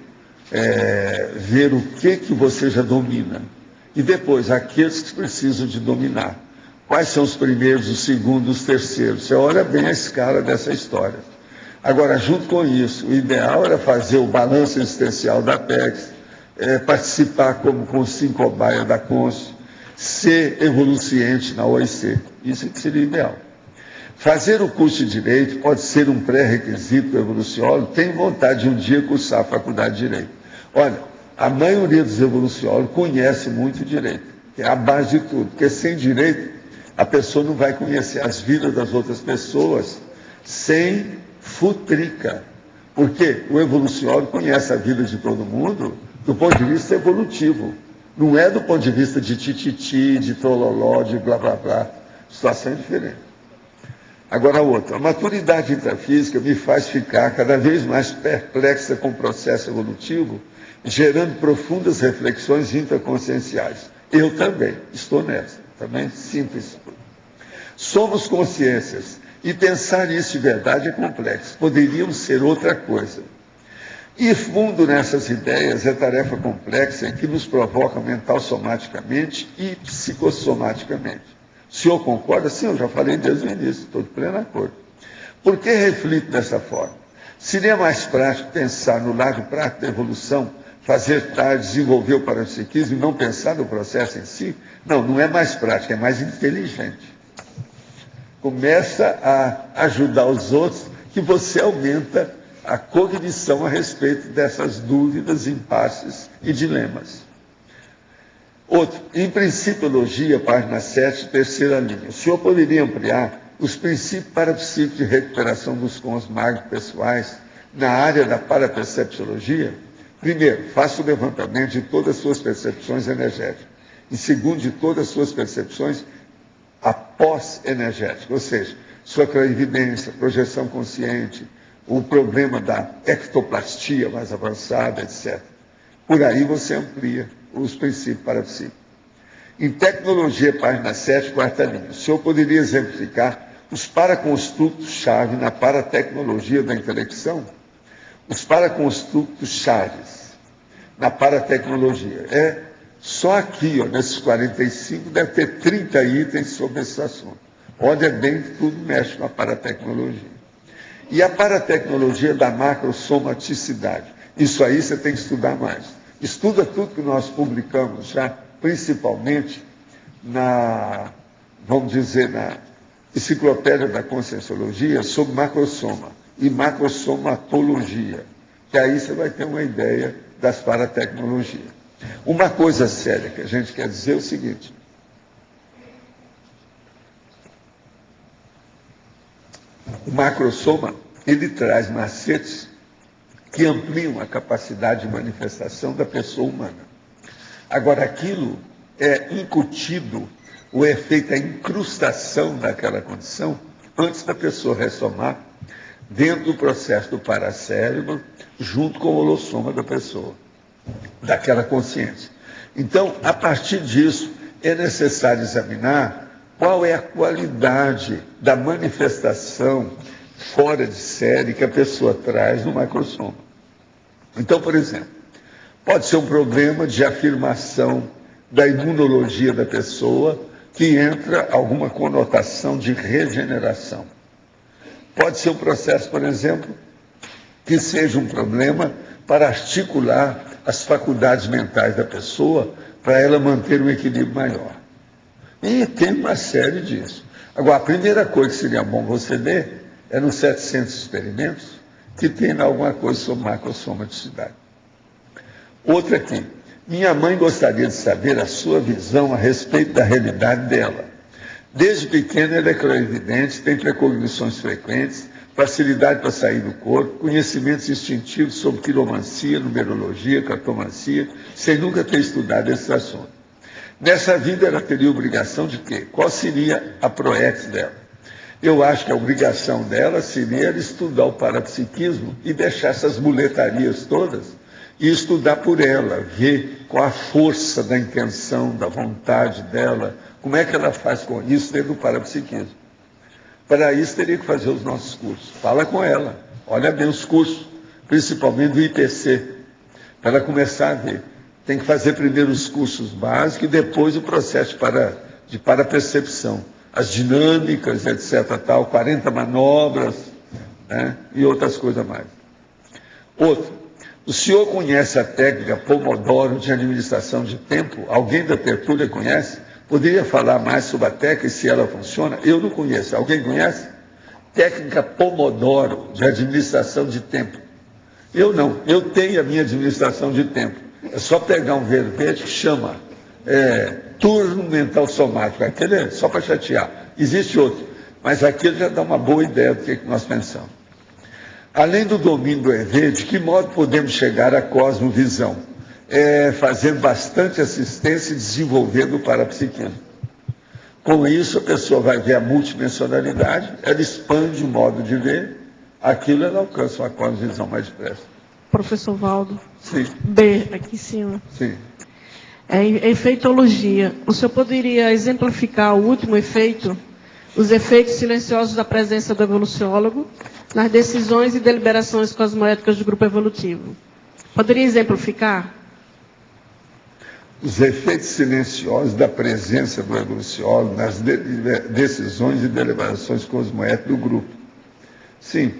ver o que você já domina. E depois, aqueles que precisam de dominar. Quais são os primeiros, os segundos, os terceiros? Você olha bem a escala dessa história. Agora, junto com isso, o ideal era fazer o balanço existencial da Apex, participar como consim cobaia da Consul, ser evoluciente na OIC. Isso que seria ideal. Fazer o curso de Direito pode ser um pré-requisito do evoluciólogo. Tenho vontade de um dia cursar a faculdade de Direito. Olha, a maioria dos evoluciólogos conhece muito Direito, que é a base de tudo, porque sem Direito a pessoa não vai conhecer as vidas das outras pessoas sem futrica, porque o evoluciólogo conhece a vida de todo mundo do ponto de vista evolutivo, não é do ponto de vista de tititi, de trololó, de blá blá blá. A situação é diferente. Agora outra, a maturidade intrafísica me faz ficar cada vez mais perplexa com o processo evolutivo, gerando profundas reflexões intraconscienciais. Eu também estou nessa, também sinto isso. Somos consciências, e pensar isso de verdade é complexo, poderíamos ser outra coisa. Ir fundo nessas ideias é tarefa complexa que nos provoca mental somaticamente e psicossomaticamente. O senhor concorda? Sim, eu já falei desde o início, estou de pleno acordo. Por que reflito dessa forma? Seria mais prático pensar no lado prático da evolução, fazer tarde, desenvolver o parapsiquismo e não pensar no processo em si? Não, não é mais prático, é mais inteligente. Começa a ajudar os outros, que você aumenta a cognição a respeito dessas dúvidas, impasses e dilemas. Outro, em Principiologia, página 7, terceira linha. O senhor poderia ampliar os princípios parapsíquicos de recuperação dos cons magno-pessoais na área da parapercepciologia? Primeiro, faça o levantamento de todas as suas percepções energéticas. E segundo, de todas as suas percepções após-energéticas, ou seja, sua clarividência, projeção consciente, o problema da ectoplastia mais avançada, etc. Por aí você amplia os princípios parapsíquicos. Em Tecnologia, página 7, quarta linha, o senhor poderia exemplificar os paraconstructos-chave na paratecnologia da intelecção? Os paraconstructos-chaves na paratecnologia. Só aqui, nesses 45, deve ter 30 itens sobre esse assunto. Olha bem que tudo mexe com a paratecnologia. E a paratecnologia da macrosomaticidade. Isso aí você tem que estudar mais. Estuda tudo que nós publicamos já, principalmente vamos dizer, na Enciclopédia da Conscienciologia, sobre macrosoma e macrosomatologia, que aí você vai ter uma ideia das paratecnologias. Uma coisa séria que a gente quer dizer é o seguinte: o macrosoma, ele traz macetes que ampliam a capacidade de manifestação da pessoa humana. Agora, aquilo é incutido, o efeito, a incrustação daquela condição, antes da pessoa ressomar, dentro do processo do paracérebro, junto com o holossoma da pessoa, daquela consciência. Então, a partir disso, é necessário examinar qual é a qualidade da manifestação fora de série que a pessoa traz no macrosoma. Então, por exemplo, pode ser um problema de afirmação da imunologia da pessoa que entra alguma conotação de regeneração. Pode ser um processo, por exemplo, que seja um problema para articular as faculdades mentais da pessoa para ela manter um equilíbrio maior. E tem uma série disso. Agora, a primeira coisa que seria bom você ler é nos 700 experimentos, que tem lá alguma coisa sobre macrosomaticidade. Outra aqui. Minha mãe gostaria de saber a sua visão a respeito da realidade dela. Desde pequena ela é clarividente, tem precognições frequentes, facilidade para sair do corpo, conhecimentos instintivos sobre quiromancia, numerologia, cartomancia, sem nunca ter estudado esse assunto. Nessa vida ela teria obrigação de quê? Qual seria a proex dela? Eu acho que a obrigação dela seria estudar o parapsiquismo e deixar essas muletarias todas e estudar por ela, ver qual a força da intenção, da vontade dela, como é que ela faz com isso dentro do parapsiquismo. Para isso teria que fazer os nossos cursos. Fala com ela, olha bem os cursos, principalmente do IPC, para ela começar a ver. Tem que fazer primeiro os cursos básicos e depois o processo de parapercepção. As dinâmicas, etc., 40 manobras, né? E outras coisas mais. Outro, o senhor conhece a técnica Pomodoro de administração de tempo? Alguém da tertúlia conhece? Poderia falar mais sobre a técnica e se ela funciona? Eu não conheço. Alguém conhece? Técnica Pomodoro de administração de tempo. Eu não. Eu tenho a minha administração de tempo. É só pegar um verbete que chama turno mental somático. Aquele é só para chatear. Existe outro. Mas aquele já dá uma boa ideia do que nós pensamos. Além do domínio do EV, de que modo podemos chegar à cosmovisão? Fazendo bastante assistência e desenvolvendo o parapsiquismo. Com isso, a pessoa vai ver a multidimensionalidade, ela expande o modo de ver, aquilo ela alcança uma cosmovisão mais depressa. Professor Valdo. Sim. B, aqui em cima. Sim. Efeitologia. O senhor poderia exemplificar o último efeito, os efeitos silenciosos da presença do evoluciólogo nas decisões e deliberações cosmoéticas do grupo evolutivo? Poderia exemplificar? Os efeitos silenciosos da presença do evoluciólogo nas decisões e deliberações cosmoéticas do grupo. Sim.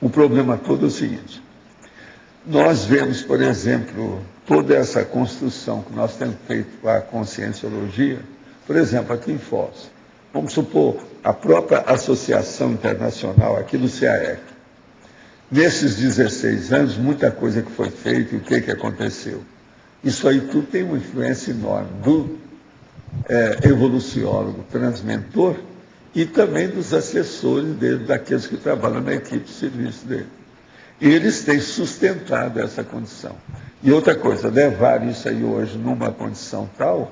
O problema todo é o seguinte. Nós vemos, por exemplo, toda essa construção que nós temos feito com a conscienciologia, por exemplo, aqui em Foz. Vamos supor, a própria Associação Internacional aqui no CAEC. Nesses 16 anos, muita coisa que foi feita e o que aconteceu. Isso aí tudo tem uma influência enorme do evoluciólogo transmentor e também dos assessores dele, daqueles que trabalham na equipe de serviço dele. E eles têm sustentado essa condição. E outra coisa, levar isso aí hoje numa condição tal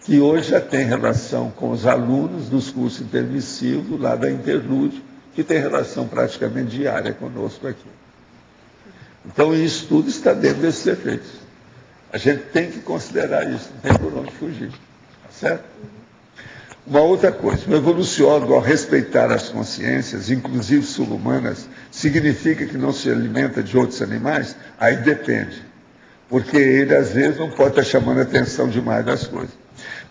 que hoje já tem relação com os alunos dos cursos intermissivos lá da Interlúdio, que tem relação praticamente diária conosco aqui. Então, isso tudo está dentro desses efeitos. A gente tem que considerar isso, não tem por onde fugir. Tá certo? Uma outra coisa, o evoluciólogo, ao respeitar as consciências, inclusive subhumanas, significa que não se alimenta de outros animais? Aí depende. Porque ele, às vezes, não pode estar chamando a atenção demais das coisas.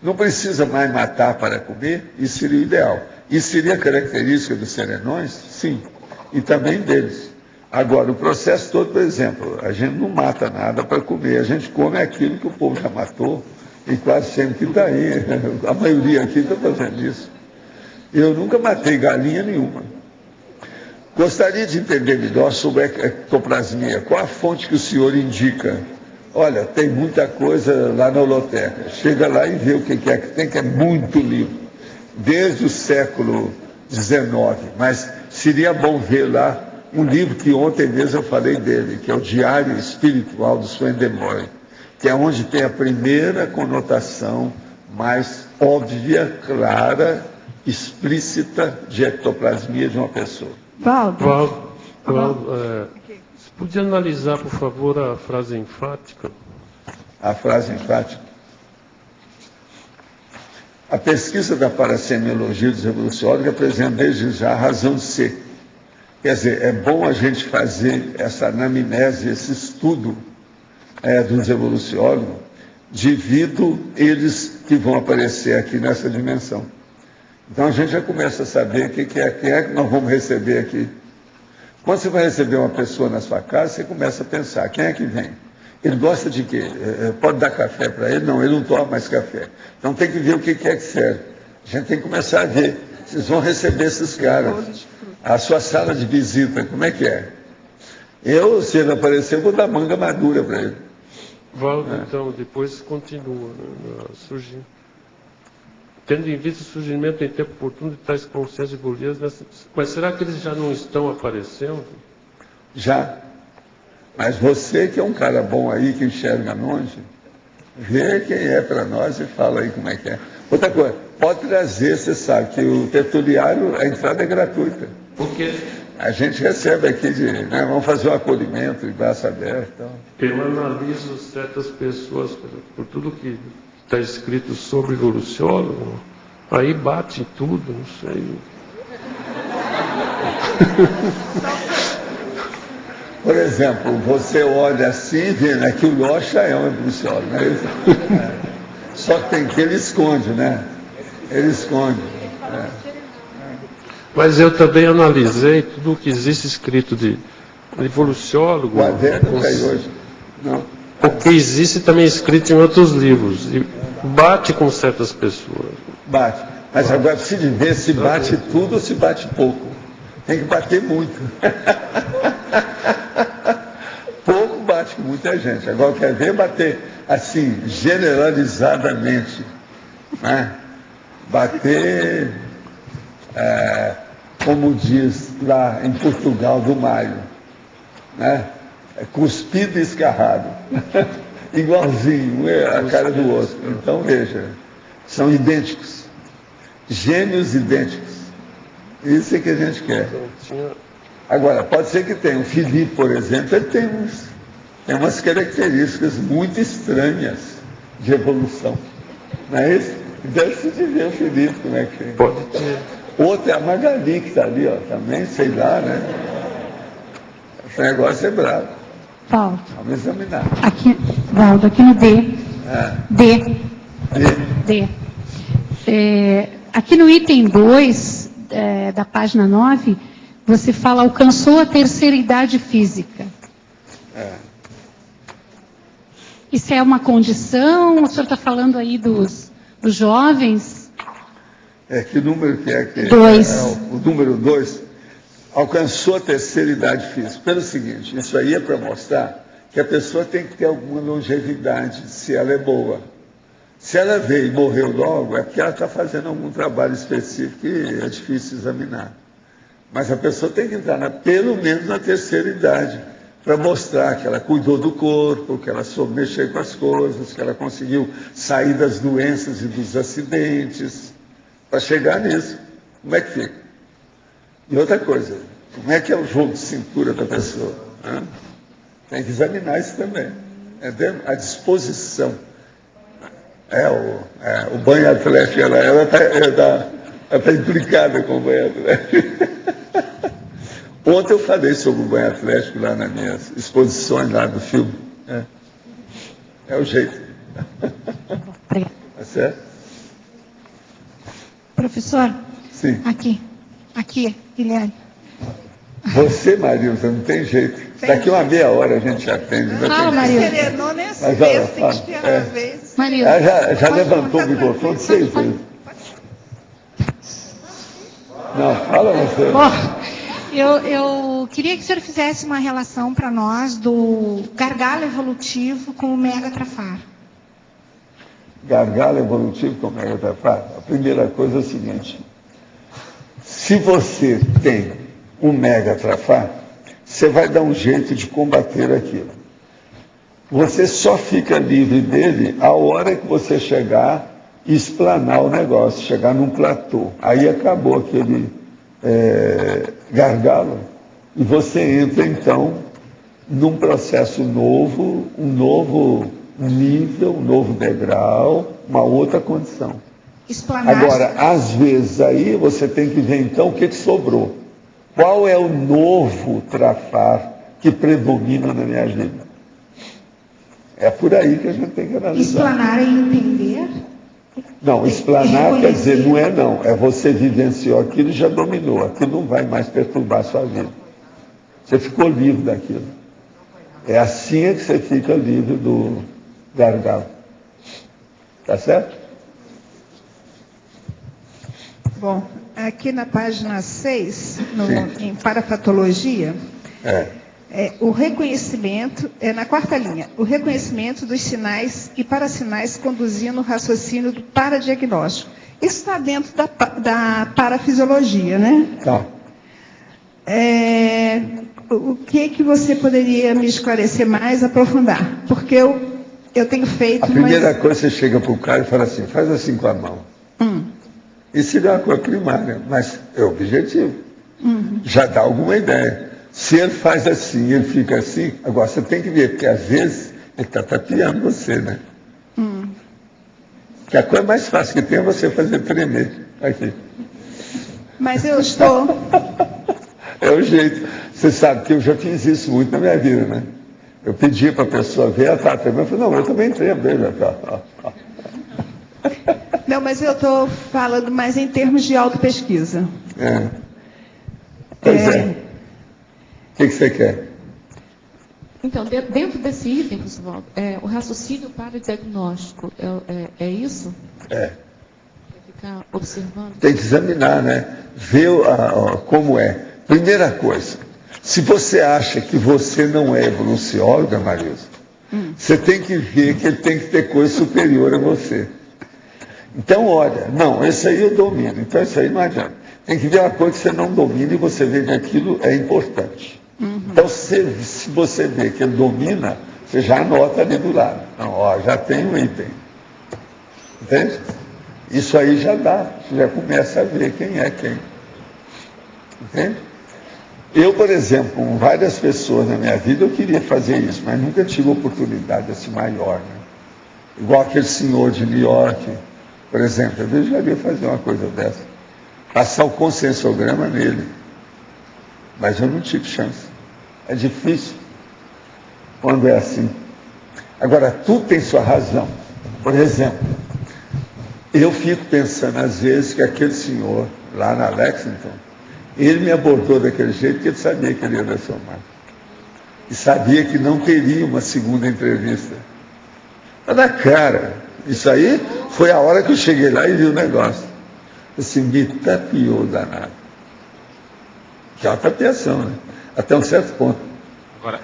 Não precisa mais matar para comer, isso seria o ideal. Isso seria característica dos serenões? Sim. E também deles. Agora, o processo todo, por exemplo, a gente não mata nada para comer, a gente come aquilo que o povo já matou, e quase sempre que está aí. A maioria aqui está fazendo isso. Eu nunca matei galinha nenhuma. Gostaria de entender melhor sobre a ectoplasmia. Qual a fonte que o senhor indica? Olha, tem muita coisa lá na holoteca. Chega lá e vê o que é que tem, que é muito livro. Desde o século XIX. Mas seria bom ver lá um livro que ontem mesmo eu falei dele, que é o Diário Espiritual do Swedenborg, que é onde tem a primeira conotação mais óbvia, clara, explícita de ectoplasmia de uma pessoa. Valdo, você podia analisar, por favor, a frase enfática? A frase enfática. A pesquisa da parasemiologia dos evoluciólogos apresenta desde já a razão de ser. Quer dizer, é bom a gente fazer essa anamnese, esse estudo dos evoluciólogos, devido eles que vão aparecer aqui nessa dimensão. Então a gente já começa a saber quem é que nós vamos receber aqui. Quando você vai receber uma pessoa na sua casa, você começa a pensar, quem é que vem? Ele gosta de quê? Pode dar café para ele? Não, ele não toma mais café. Então tem que ver o que é que serve. A gente tem que começar a ver. Vocês vão receber esses caras. A sua sala de visita, como é que é? Se ele aparecer, eu vou dar manga madura para ele. Valdo, então, depois continua surgindo. Tendo em vista o surgimento em tempo oportuno de tais consciências evolutivas, mas será que eles já não estão aparecendo? Já. Mas você que é um cara bom aí, que enxerga longe, vê quem é para nós e fala aí como é que é. Outra coisa, pode trazer, você sabe que o tertuliário, a entrada é gratuita. Por quê? A gente recebe aqui, vamos fazer um acolhimento de braço aberto. Então. Eu analiso certas pessoas, por tudo que está escrito sobre evoluciólogo, aí bate em tudo, não sei. Por exemplo, você olha assim e vê, né, que o Locha é um evoluciólogo, né? Só que tem que ele esconde, né? Ele esconde. Mas eu também analisei tudo o que existe escrito de evoluciólogo. O Adélio está aí hoje. Não. O que existe também escrito em outros livros. E bate com certas pessoas. Bate. Mas agora precisa ver se bate tudo ou se bate pouco. Tem que bater muito. Pouco bate com muita gente. Agora quer ver bater assim, generalizadamente. Né? Bater, como diz lá em Portugal do Maio, né? Cuspido e escarrado. Igualzinho, a cara do outro. Então veja, são idênticos. Gêmeos idênticos. Isso é que a gente quer. Agora, pode ser que tenha. O Felipe, por exemplo, ele tem umas características muito estranhas de evolução. Não é isso? Deve-se de ver o Felipe como é que é. Pode ter. Outra é a Magali, que está ali, ó, também, sei lá, né? Esse negócio é bravo. Valdo. Vamos examinar. Aqui, Valdo, aqui no D. D. Aqui no item 2, da página 9, você fala, alcançou a terceira idade física. Isso é uma condição? O senhor está falando aí dos jovens? Que número que é? 2. O número 2 alcançou a terceira idade física. Pelo seguinte, isso aí é para mostrar que a pessoa tem que ter alguma longevidade, se ela é boa. Se ela veio e morreu logo, é porque ela está fazendo algum trabalho específico e é difícil examinar. Mas a pessoa tem que entrar pelo menos na terceira idade, para mostrar que ela cuidou do corpo, que ela soube mexer com as coisas, que ela conseguiu sair das doenças e dos acidentes, para chegar nisso. Como é que fica? E outra coisa, como é que é o jogo de cintura da pessoa? Né? Tem que examinar isso também. A disposição. O banho atlético, ela está implicada com o banho atlético. Ontem eu falei sobre o banho atlético lá nas minhas exposições lá do filme. É o jeito. Tá certo? Professor? Sim. Aqui, Guilherme. Você, Marilza, não tem jeito. Daqui uma meia hora a gente atende. Fala, Marilza. Mas olha, tem que esperar às vezes. Marilza. Já levantou o microfone 6 vezes. Não, fala você. Eu queria que o senhor fizesse uma relação para nós do gargalo evolutivo com o megatrafar. Gargalo evolutivo com o megatrafar? A primeira coisa é o seguinte. Se você tem um megatrafar, você vai dar um jeito de combater aquilo. Você só fica livre dele a hora que você chegar e explanar o negócio, chegar num platô. Aí acabou aquele gargalo e você entra, então, num processo novo, um novo nível, um novo degrau, uma outra condição. Explanar. Agora, às vezes, aí você tem que ver, então, o que sobrou. Qual é o novo trafar que predomina na minha vida? É por aí que a gente tem que analisar. Explanar é entender? Não, explanar quer dizer, não. É você vivenciou aquilo e já dominou. Aquilo não vai mais perturbar a sua vida. Você ficou livre daquilo. É assim que você fica livre do gargalo. Tá certo? Bom, aqui na página 6, em parapatologia, o reconhecimento, na quarta linha, o reconhecimento dos sinais e parasinais conduzindo o raciocínio do paradiagnóstico. Isso está dentro da parafisiologia, né? Tá. O que você poderia me esclarecer mais, aprofundar? Porque eu tenho feito... A primeira coisa, você chega para o cara e fala assim, faz assim com a mão. Isso é uma coisa primária, mas é objetivo. Já dá alguma ideia. Se ele faz assim, ele fica assim, agora você tem que ver, porque às vezes ele está tapeando você, né? Que a coisa mais fácil que tem é você fazer tremer. Aqui. Mas eu estou... É o jeito. Você sabe que eu já fiz isso muito na minha vida, né? Eu pedia para a pessoa ver, ela estava tremendo, eu falei, não, eu também tremo, veja. Não, mas eu estou falando mais em termos de autopesquisa. Pois é. O que você quer? Então, dentro desse item, professor Valdo, o raciocínio para diagnóstico, é isso? É. Ficar observando? Tem que examinar, né? Ver como é. Primeira coisa, se você acha que você não é evolucióloga, Marisa, você tem que ver que ele tem que ter coisa superior a você. Então, olha, não, esse aí eu domino, então isso aí não adianta. Tem que ver uma coisa que você não domina e você vê que aquilo é importante. Então, se você vê que ele domina, você já anota ali do lado. Não, ó, já tem um item. Entende? Isso aí já dá, você já começa a ver quem é quem. Entende? Eu, por exemplo, com várias pessoas na minha vida, eu queria fazer isso, mas nunca tive oportunidade assim maior. Né? Igual aquele senhor de New York, por exemplo, eu desejaria fazer uma coisa dessa. Passar o consensograma nele. Mas eu não tive chance. É difícil quando é assim. Agora, tudo tem sua razão. Por exemplo, eu fico pensando às vezes que aquele senhor lá na Lexington, ele me abordou daquele jeito porque ele sabia que ele ia transformar. E sabia que não teria uma segunda entrevista. Mas na cara, isso aí foi a hora que eu cheguei lá e vi o negócio. Assim, me tapiou danado. Que é uma tapiação, né? Até um certo ponto. Agora,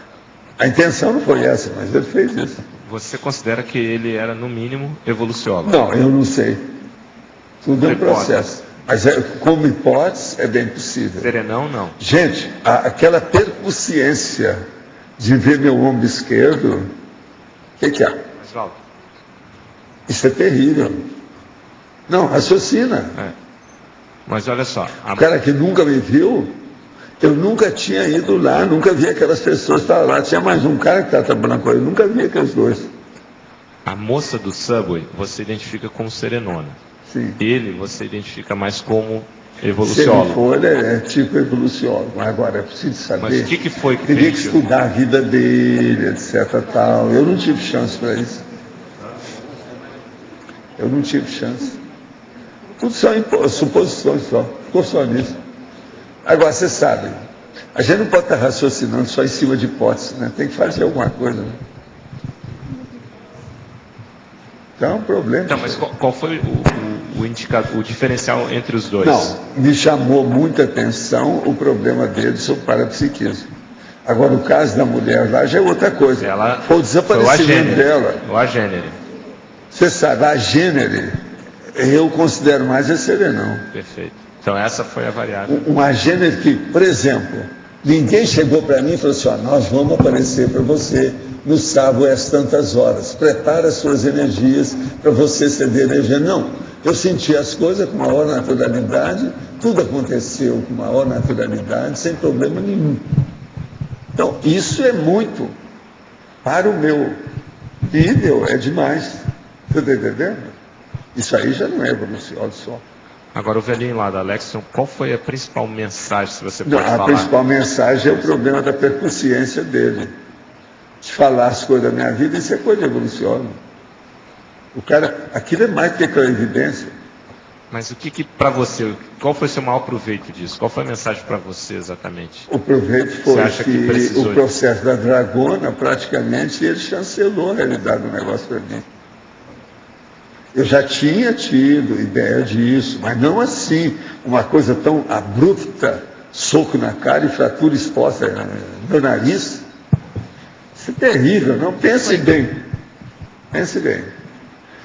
a intenção não foi essa, mas ele fez isso. Você considera que ele era, no mínimo, evoluciólogo? Não, eu não sei. Tudo é um processo. Mas como hipótese, é bem possível. Serenão, não. Gente, aquela percussiência de ver meu ombro esquerdo, o que é? Mas, Valdo, isso é terrível. Não, raciocina. Mas olha só. O cara que nunca me viu, eu nunca tinha ido lá, nunca vi aquelas pessoas estar lá. Tinha mais um cara que estava trabalhando com ele, nunca vi aqueles dois. A moça do Subway, você identifica como serenona. Sim. Ele, você identifica mais como Se ele evoluciólogo. for, é tipo evoluciólogo. Agora, é preciso saber. Mas o que foi que teria que permitiu? estudar a vida dele, etc. Tal. Eu não tive chance para isso. Eu não tive chance. Tudo são suposições só. Ficou só nisso. Agora, você sabe, a gente não pode estar raciocinando só em cima de hipóteses, né? Tem que fazer alguma coisa. Né? Então é um problema. Então, mas qual foi o diferencial entre os dois? Não, me chamou muita atenção o problema dele sobre parapsiquismo. Agora, o caso da mulher lá já é outra coisa. Foi o desaparecimento dela. O agênere. Você sabe, a agênere, eu considero mais a serenão. Perfeito. Então essa foi a variável. Um agênere que, por exemplo, ninguém chegou para mim e falou assim, nós vamos aparecer para você no sábado às tantas horas. Prepara as suas energias para você ceder energia. Não, eu senti as coisas com maior naturalidade, tudo aconteceu com maior naturalidade, sem problema nenhum. Então, isso é muito. Para o meu nível, é demais. Você está entendendo? Isso aí já não é evolução só. Agora, o velhinho lá da Lexington, qual foi a principal mensagem, se você pode falar? A principal mensagem é o problema da percussiência dele. De falar as coisas da minha vida, isso é coisa de evolução. O cara, aquilo é mais do que a evidência. Mas o que para você, qual foi o seu maior proveito disso? Qual foi a mensagem para você exatamente? O proveito foi que o processo da dragona, praticamente, ele chancelou a realidade do negócio para mim. Eu já tinha tido ideia disso, mas não assim, uma coisa tão abrupta, soco na cara e fratura exposta no nariz. Isso é terrível, não? Pense bem. Pense bem.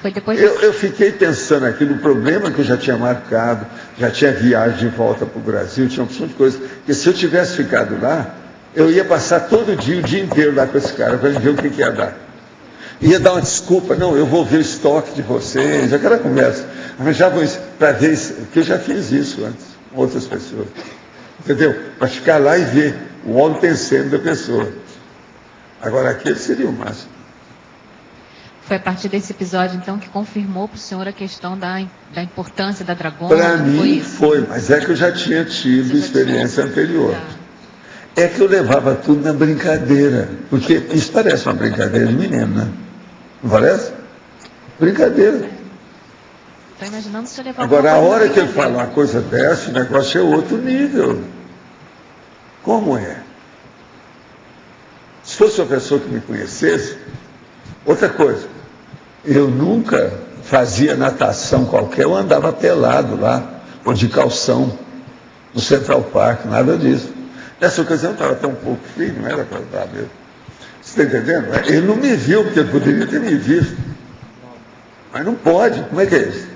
Foi depois eu fiquei pensando aqui no problema que eu já tinha marcado, já tinha viagem de volta para o Brasil, tinha uma opção de coisas. Porque se eu tivesse ficado lá, eu ia passar todo dia, o dia inteiro lá com esse cara, para ver o que ia dar. Ia dar uma desculpa, não, eu vou ver o estoque de vocês, aquela conversa. Mas já vou para ver isso, porque eu já fiz isso antes, com outras pessoas. Entendeu? Para ficar lá e ver o óleo pensando da pessoa. Agora, aquele seria o máximo. Foi a partir desse episódio, então, que confirmou para o senhor a questão da importância da dragona? Para mim foi, mas é que eu já tinha tido experiência anterior. É que eu levava tudo na brincadeira, porque isso parece uma brincadeira de menino, né? Não parece? Brincadeira. Estou imaginando se eu levar Agora, a hora que ele fala uma coisa dessa, o negócio é outro nível. Como é? Se fosse uma pessoa que me conhecesse, outra coisa, eu nunca fazia natação qualquer, eu andava pelado lá, ou de calção, no Central Park, nada disso. Nessa ocasião estava até um pouco frio, não era para andar mesmo. Você está entendendo? Ele não me viu, porque ele poderia ter me visto. Mas não pode, como é que é isso?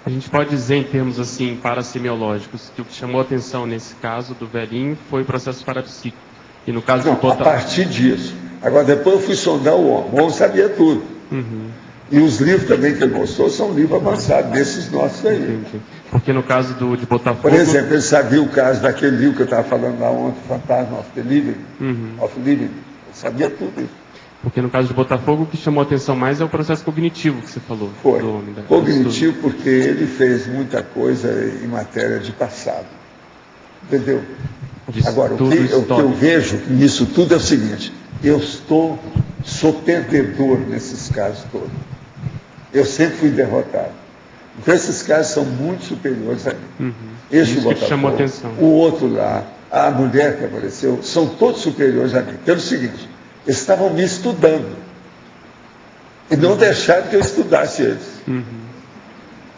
A gente pode dizer, em termos assim, parasemiológicos, que o que chamou a atenção nesse caso do velhinho foi o processo parapsíquico. E no caso não, do total... a partir disso. Agora, depois eu fui sondar o homem. O homem sabia tudo. Uhum. E os livros também que ele mostrou são livros avançados, desses nossos aí. Entendi. Porque no caso de Botafogo... Por exemplo, ele sabia o caso daquele livro que eu estava falando lá ontem, Fantasma of the Living. Of Living. Ele sabia tudo isso. Porque no caso de Botafogo, o que chamou a atenção mais é o processo cognitivo que você falou. Foi. Do homem, cognitivo, porque ele fez muita coisa em matéria de passado. Entendeu? Agora, o que eu vejo nisso tudo é o seguinte: eu sou perdedor nesses casos todos. Eu sempre fui derrotado. Então, esses casos são muito superiores a mim. Esse Botafogo, chamou a atenção. O outro lá, a mulher que apareceu, são todos superiores a mim. Pelo seguinte, eles estavam me estudando. E não deixaram que eu estudasse eles.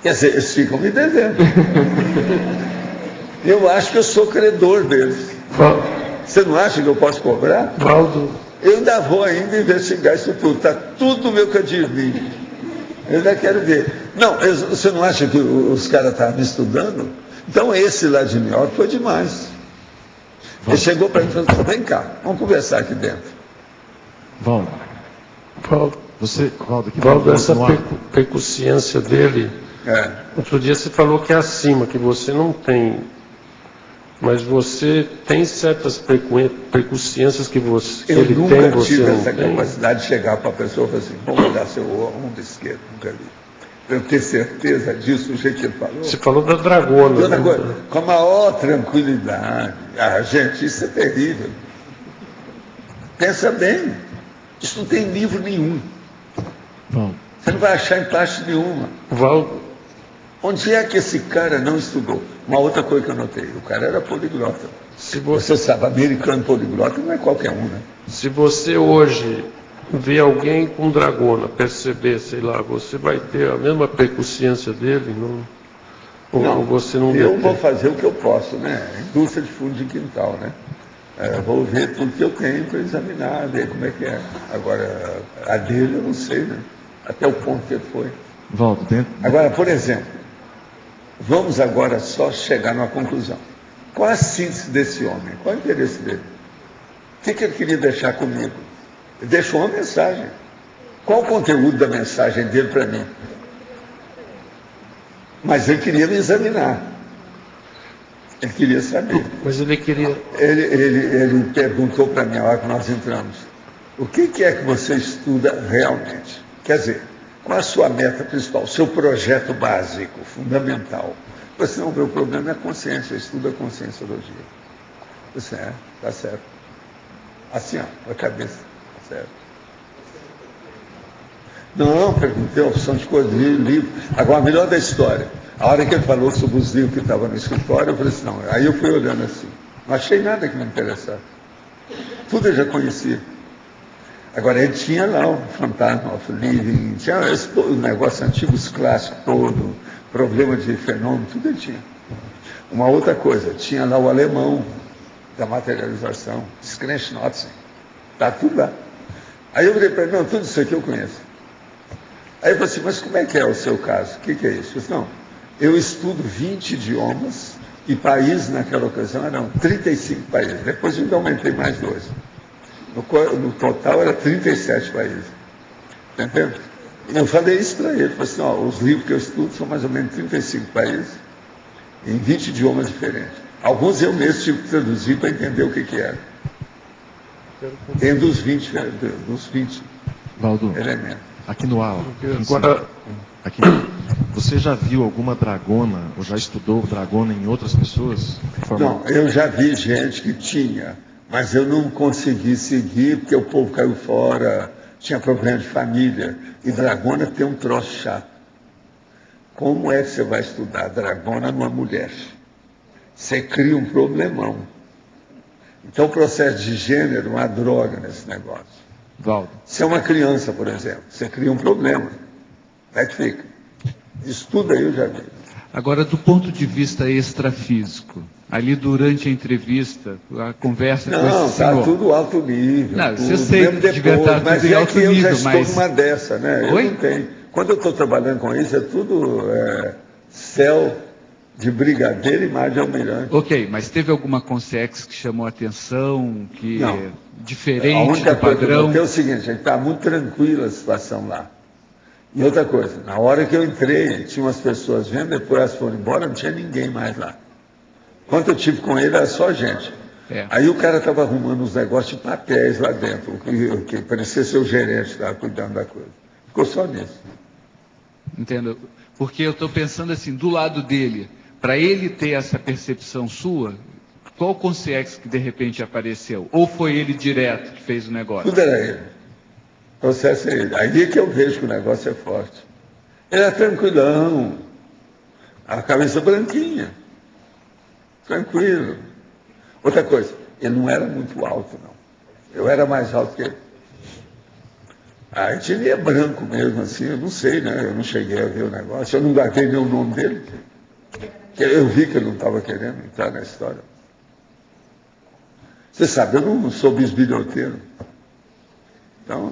Quer dizer, eles ficam me devendo. Eu acho que eu sou credor deles. Você não acha que eu posso cobrar? Valdo. Eu ainda vou ainda investigar isso tudo. Está tudo no meu cadinho. Eu ainda quero ver. Não, você não acha que os caras estavam me estudando? Então esse lá de New York foi demais. Ele chegou para mim e falou: vem cá, vamos conversar aqui dentro. Valdo, Valdo, essa percussiência dele, outro dia você falou que é acima, que você não tem, mas você tem certas percussiências que ele tem, você não tem. Eu nunca tive essa capacidade de chegar para a pessoa e falar assim: vamos dar seu ombro esquerdo, nunca vi. Eu tenho certeza disso, o jeito que ele falou. Você falou da dragona. Com a maior tranquilidade. Ah, gente, isso é terrível. Pensa bem. Isso não tem livro nenhum. Você não vai achar em parte nenhuma. Onde é que esse cara não estudou? Uma outra coisa que eu notei: o cara era poliglota. Você sabe, americano poliglota não é qualquer um, né? Se você hoje vê alguém com dragona, perceber, sei lá, você vai ter a mesma percussiência dele? Ou você não eu vou fazer o que eu posso, né? Indústria de fundo de quintal, né? Vou ver tudo que eu tenho para examinar, ver como é que é. Agora, a dele eu não sei, né? Até o ponto que ele foi. Volto dentro. Agora, por exemplo, vamos agora só chegar numa conclusão. Qual a síntese desse homem? Qual o interesse dele? O que ele queria deixar comigo? Ele deixou uma mensagem. Qual o conteúdo da mensagem dele para mim? Mas ele queria me examinar. Ele queria saber. Mas ele queria... Ele perguntou para mim, a hora que nós entramos: o que é que você estuda realmente? Quer dizer, qual a sua meta principal, o seu projeto básico, fundamental? Você não vê, o problema é a consciência, eu estudo a conscienciologia. Você está certo. Assim, ó, a cabeça, tá certo. Não, perguntei a opção de coisa, livro. Agora, a melhor da história: a hora que ele falou sobre os livros que estavam no escritório, eu falei assim: não. Aí eu fui olhando assim, não achei nada que me interessasse. Tudo eu já conhecia. Agora, ele tinha lá o Fantasma of Living, tinha o negócio antigo, os clássicos todo, problema de fenômeno, tudo ele tinha. Uma outra coisa, tinha lá o alemão da materialização, Skrenschnotzen, está tudo lá. Aí eu falei para ele: não, tudo isso aqui eu conheço. Aí eu falei assim: mas como é que é o seu caso? O que é isso? Eu disse: não, eu estudo 20 idiomas e países naquela ocasião eram 35 países. Depois eu ainda aumentei mais 2. No total era 37 países. Entendeu? Eu falei isso para ele. Falei assim: ó, os livros que eu estudo são mais ou menos 35 países, em 20 idiomas diferentes. Alguns eu mesmo tive que traduzir para entender o que era. Dentro dos 20 Valdo, elementos. Aqui no aula. Aqui, você já viu alguma dragona, ou já estudou dragona em outras pessoas? Não, eu já vi gente que tinha, mas eu não consegui seguir, porque o povo caiu fora, tinha problema de família. E dragona tem um troço chato. Como é que você vai estudar dragona numa mulher? Você cria um problemão. Então, o processo de gênero é uma droga nesse negócio. Valdo. Se é uma criança, por exemplo, você cria um problema. Como é que fica? Isso tudo aí eu já vi. Agora, do ponto de vista extrafísico, ali durante a entrevista, a conversa com esse senhor... Não, está tudo alto nível. Não, tudo, você sei que devia estar tudo em alto nível, mas... eu já mas... estou numa dessa, né? Oi? Eu não tenho. Quando eu estou trabalhando com isso, é tudo céu de brigadeiro e mar de almirante. Ok, mas teve alguma consex que chamou a atenção, que Não. é diferente A única do coisa que eu padrão? notei é o seguinte, a gente está muito tranquila a situação lá. E outra coisa, na hora que eu entrei, tinha umas pessoas vendo, depois elas foram embora, não tinha ninguém mais lá. Quando eu tive com ele, era só gente. É. Aí o cara estava arrumando uns negócios de papéis lá dentro, que parecia ser o gerente, estava cuidando da coisa. Ficou só nisso. Entendo. Porque eu estou pensando assim, do lado dele, para ele ter essa percepção sua, qual consex que de repente apareceu? Ou foi ele direto que fez o negócio? Tudo era ele. O processo é ele. Aí é que eu vejo que o negócio é forte. Ele é tranquilão, a cabeça branquinha, tranquilo. Outra coisa, ele não era muito alto, não. Eu era mais alto que ele. Aí ele é branco mesmo, assim, eu não sei, né? Eu não cheguei a ver o negócio, eu não guardei nem o nome dele. Eu vi que ele não estava querendo entrar na história. Você sabe, eu não sou bisbilhoteiro. Então,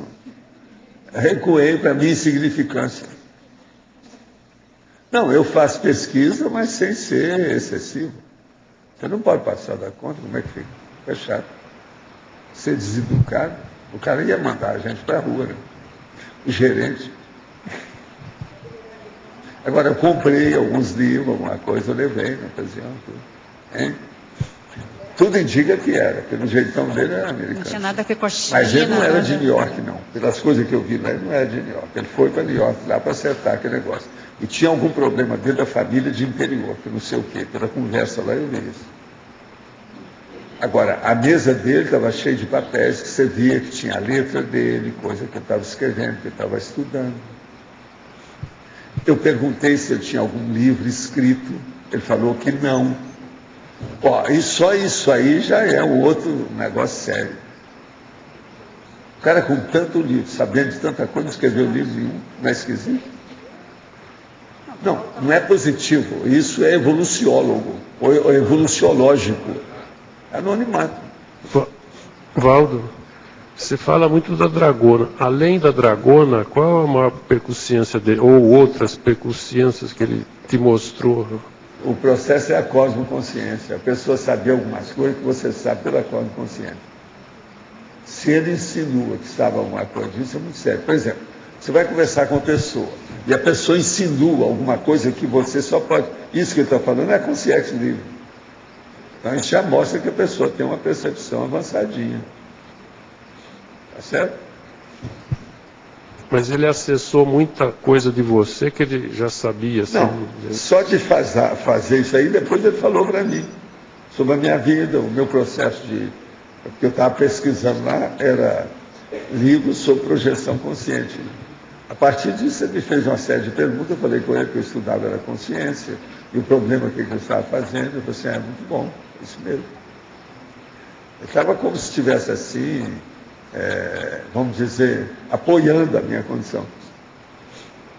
recuei para a minha insignificância. Não, eu faço pesquisa, mas sem ser excessivo. Você não pode passar da conta, como é que fica? É chato. Ser deseducado, o cara ia mandar a gente para a rua, né? O gerente. Agora, eu comprei alguns livros, alguma coisa, eu levei na ocasião. Hein? Tudo indica que era, pelo jeitão dele era americano. Não tinha nada a ver com a China. Mas ele não era de nada. New York, não. Pelas coisas que eu vi lá, ele não era de New York. Ele foi para New York lá para acertar aquele negócio. E tinha algum problema dentro da família de interior, que não sei o quê. Pela conversa lá eu vi isso. Agora, a mesa dele estava cheia de papéis que você via que tinha a letra dele, coisa que eu estava escrevendo, que eu estava estudando. Eu perguntei se ele tinha algum livro escrito. Ele falou que não. Ó, e só isso aí já é um outro negócio sério. O cara com tanto livro, sabendo de tanta coisa, escreveu livro nenhum, não é esquisito? Não, não é positivo. Isso é evoluciólogo, ou evoluciológico. Anonimato. Valdo, você fala muito da dragona. Além da dragona, qual a maior percussiência dele, ou outras percussiências que ele te mostrou? O processo é a cosmoconsciência. A pessoa sabe algumas coisas que você sabe pela cosmoconsciência. Se ele insinua que sabe alguma coisa disso, é muito sério. Por exemplo, você vai conversar com uma pessoa, e a pessoa insinua alguma coisa que você só pode... Isso que ele está falando é a consciência livre. Então a gente já mostra que a pessoa tem uma percepção avançadinha. Tá certo? Mas ele acessou muita coisa de você que ele já sabia. Assim, não, só de fazer isso aí, depois ele falou para mim sobre a minha vida, o meu processo de... Porque eu estava pesquisando lá, era livros sobre projeção consciente. A partir disso ele me fez uma série de perguntas, eu falei com ele que eu estudava era consciência, e o problema que ele estava fazendo, eu falei assim, é muito bom, isso mesmo. Ele estava como se estivesse assim... vamos dizer, apoiando a minha condição.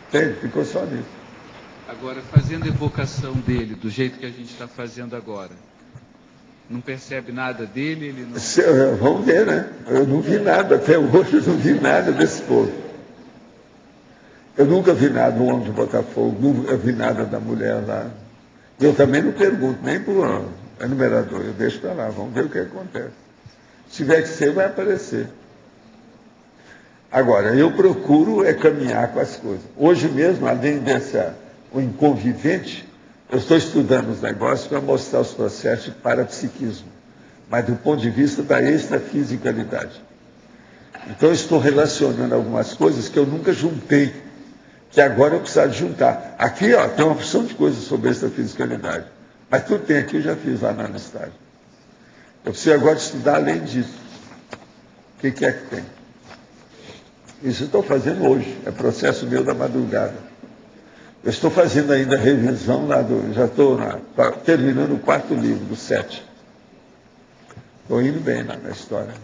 Entende? Ficou só nisso. Agora, fazendo a evocação dele, do jeito que a gente está fazendo agora, não percebe nada dele? Ele não... Vamos ver, né? Eu não vi nada, até hoje eu não vi nada desse povo. Eu nunca vi nada do homem de Botafogo, nunca vi nada da mulher lá. Eu também não pergunto, nem para o enumerador, eu deixo para lá, vamos ver o que acontece. Se tiver que ser, vai aparecer. Agora, eu procuro caminhar com as coisas. Hoje mesmo, além o inconvivente, eu estou estudando os negócios para mostrar os processos de parapsiquismo, mas do ponto de vista da extrafisicalidade. Então, eu estou relacionando algumas coisas que eu nunca juntei, que agora eu preciso juntar. Aqui, ó, tem uma opção de coisas sobre extrafisicalidade, mas tudo tem aqui, eu já fiz lá na universidade. Eu preciso agora estudar além disso. O que é que tem? Isso eu estou fazendo hoje, é processo meu da madrugada. Eu estou fazendo ainda a revisão lá já estou terminando o 4º livro, do 7. Estou indo bem lá na história.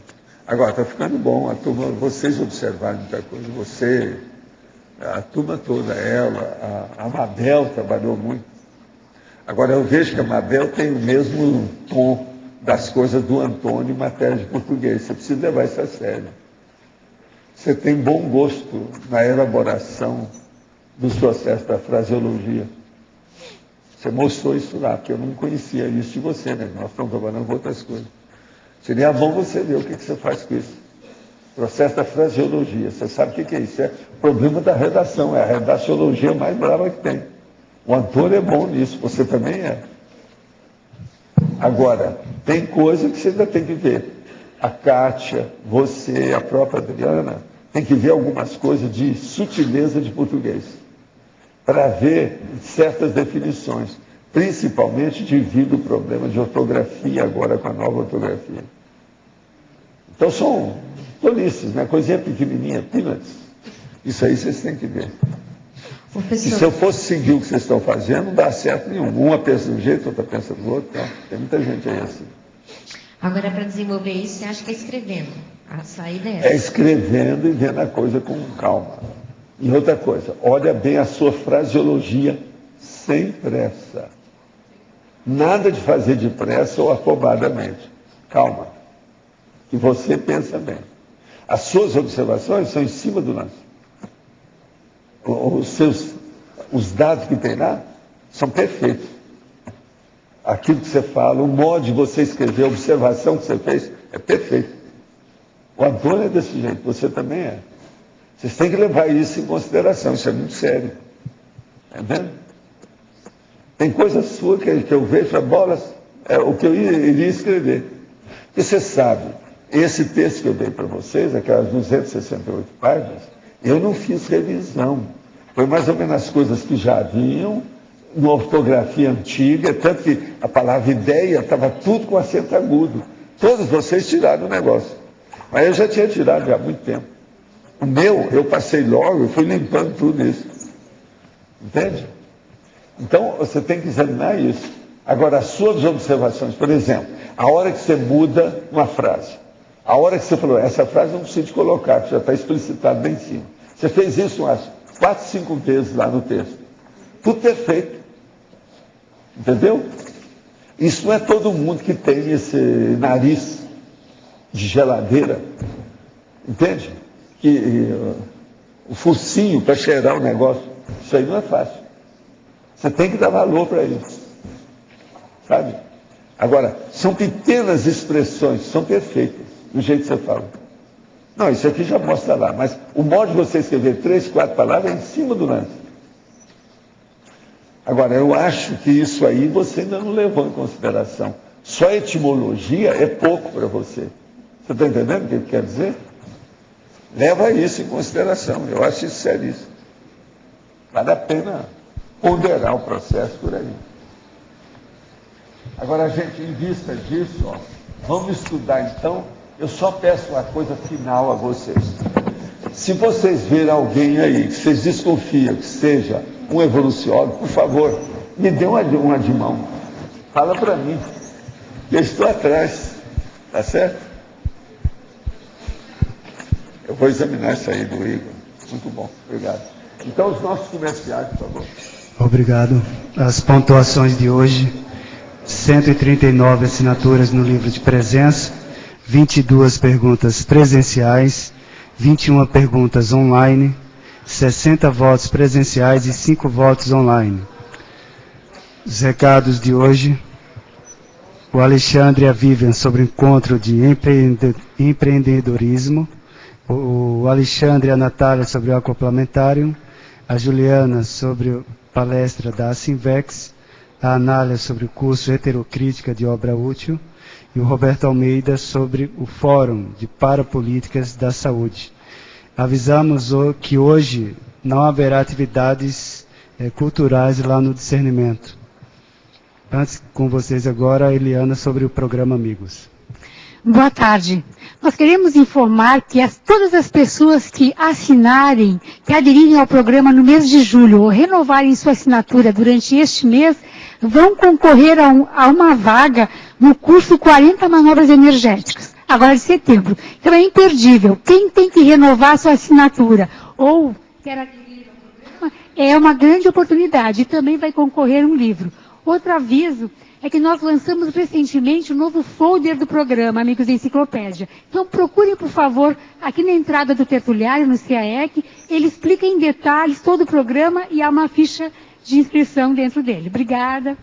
Agora, está ficando bom. A turma, vocês observaram muita coisa. Você, a turma toda, ela, a Mabel trabalhou muito. Agora, eu vejo que a Mabel tem o mesmo tom das coisas do Antônio em matéria de português. Você precisa levar isso a sério. Você tem bom gosto na elaboração dos processos da fraseologia. Você mostrou isso lá, porque eu não conhecia isso de você, né? Nós estamos trabalhando com outras coisas. Seria bom você ver o que você faz com isso. Processo da fraseologia. Você sabe o que é isso? É problema da redação. É a redaciologia mais brava que tem. O Antônio é bom nisso. Você também é. Agora, tem coisa que você ainda tem que ver. A Kátia, você, a própria Adriana, tem que ver algumas coisas de sutileza de português. Para ver certas definições. Principalmente devido ao problema de ortografia agora com a nova ortografia. Então são tolices, né? Coisinha pequenininha, peanuts. Isso aí vocês têm que ver. E se eu fosse seguir o que vocês estão fazendo, não dá certo nenhum. Uma pensa de um jeito, outra pensa do outro. Então, tem muita gente aí assim. Agora, para desenvolver isso, você acha que é escrevendo? A saída é essa. É escrevendo e vendo a coisa com calma. E outra coisa, olha bem a sua fraseologia sem pressa. Nada de fazer depressa ou afobadamente. Calma. Que você pensa bem. As suas observações são em cima do lance. Os dados que tem lá são perfeitos. Aquilo que você fala, o modo de você escrever, a observação que você fez, é perfeito. O Antônio é desse jeito, você também é. Vocês têm que levar isso em consideração, isso é muito sério. Entendeu? Tem coisa sua que eu vejo e falo, bolas, é o que eu iria escrever. Porque você sabe, esse texto que eu dei para vocês, aquelas 268 páginas, eu não fiz revisão. Foi mais ou menos as coisas que já haviam, numa ortografia antiga, tanto que a palavra ideia estava tudo com acento agudo. Todos vocês tiraram o negócio. Mas eu já tinha tirado há muito tempo. O meu, eu passei logo, eu fui limpando tudo isso. Entende? Então, você tem que examinar isso. Agora, as suas observações, por exemplo, a hora que você muda uma frase, a hora que você falou, essa frase não precisa de colocar, que já está explicitado bem em cima. Você fez isso umas 4, 5 vezes lá no texto. Tudo perfeito. Entendeu? Isso não é todo mundo que tem esse nariz de geladeira. Entende? O focinho para cheirar o negócio. Isso aí não é fácil. Você tem que dar valor para isso. Sabe? Agora, são pequenas expressões, são perfeitas, do jeito que você fala. Não, isso aqui já mostra lá, mas o modo de você escrever 3, 4 palavras é em cima do lance. Agora, eu acho que isso aí você ainda não levou em consideração. Só a etimologia é pouco para você. Você está entendendo o que ele quer dizer? Leva isso em consideração, eu acho isso seríssimo. Vale a pena ponderar o processo por aí. Agora, gente, em vista disso, ó, vamos estudar então. Eu só peço uma coisa final a vocês. Se vocês verem alguém aí que vocês desconfiam que seja um evoluciólogo, por favor, me dê uma de mão. Fala para mim. Eu estou atrás. Tá certo? Eu vou examinar isso aí do Igor. Muito bom. Obrigado. Então, os nossos comerciais, por favor. Obrigado. As pontuações de hoje: 139 assinaturas no livro de presença, 22 perguntas presenciais, 21 perguntas online, 60 votos presenciais e 5 votos online. Os recados de hoje: o Alexandre e a Vivian sobre o encontro de empreendedorismo, o Alexandre e a Natália sobre o acoplamentário, a Juliana sobre a palestra da Asimvex, a Anália sobre o curso Heterocrítica de Obra Útil e o Roberto Almeida sobre o Fórum de Parapolíticas da Saúde. Avisamos que hoje não haverá atividades culturais lá no discernimento. Antes, com vocês agora, a Eliana sobre o programa Amigos. Boa tarde. Nós queremos informar que todas as pessoas que assinarem, que aderirem ao programa no mês de julho ou renovarem sua assinatura durante este mês, vão concorrer a uma vaga no curso 40 manobras energéticas, agora de setembro. Então é imperdível. Quem tem que renovar sua assinatura ou quer adquirir o programa, é uma grande oportunidade e também vai concorrer um livro. Outro aviso é que nós lançamos recentemente o novo folder do programa, Amigos da Enciclopédia. Então procurem, por favor, aqui na entrada do tertuliário, no CAEC, ele explica em detalhes todo o programa e há uma ficha de inscrição dentro dele. Obrigada.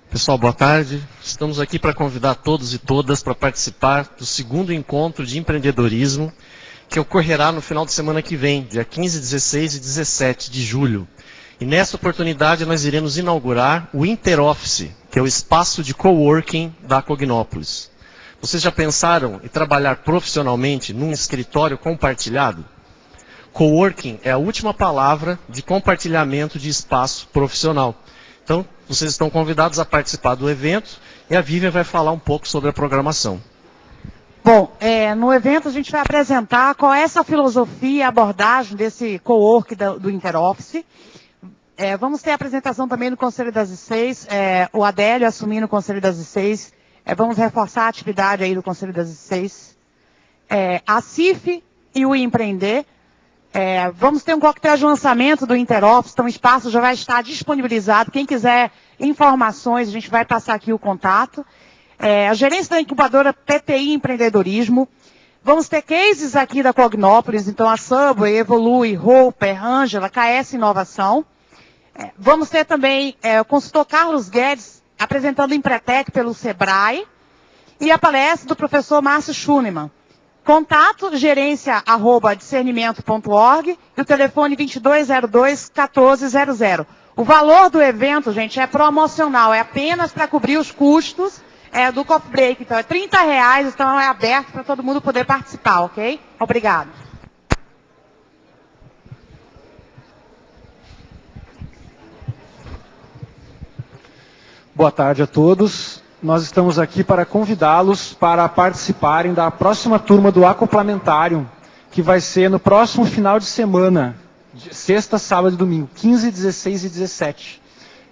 Pessoal, boa tarde. Estamos aqui para convidar todos e todas para participar do segundo encontro de empreendedorismo que ocorrerá no final de semana que vem, dia 15, 16 e 17 de julho. E nessa oportunidade nós iremos inaugurar o Interoffice, que é o espaço de coworking da Cognópolis. Vocês já pensaram em trabalhar profissionalmente num escritório compartilhado? Coworking é a última palavra de compartilhamento de espaço profissional. Então, vocês estão convidados a participar do evento e a Vivian vai falar um pouco sobre a programação. Bom, no evento a gente vai apresentar qual é essa filosofia e abordagem desse co-work do Interoffice. Vamos ter a apresentação também no Conselho das ICES, o Adélio assumindo o Conselho das ICES. Vamos reforçar a atividade aí do Conselho das ICES. A CIF e o Empreender. Vamos ter um coquetel de lançamento do Interoffice, então o espaço já vai estar disponibilizado. Quem quiser informações, a gente vai passar aqui o contato. A gerência da incubadora PTI Empreendedorismo. Vamos ter cases aqui da Cognópolis, então a Subway, Evolui, Hopper, Ângela, KS Inovação. Vamos ter também o consultor Carlos Guedes apresentando Empretec pelo Sebrae e a palestra do professor Márcio Schunemann. Contato gerência@discernimento.org e o telefone 2202-1400. O valor do evento, gente, é promocional, é apenas para cobrir os custos do coffee break. Então é R$30, então é aberto para todo mundo poder participar, ok? Obrigado. Boa tarde a todos. Nós estamos aqui para convidá-los para participarem da próxima turma do Acoplamentário, que vai ser no próximo final de semana, sexta, sábado e domingo, 15, 16 e 17.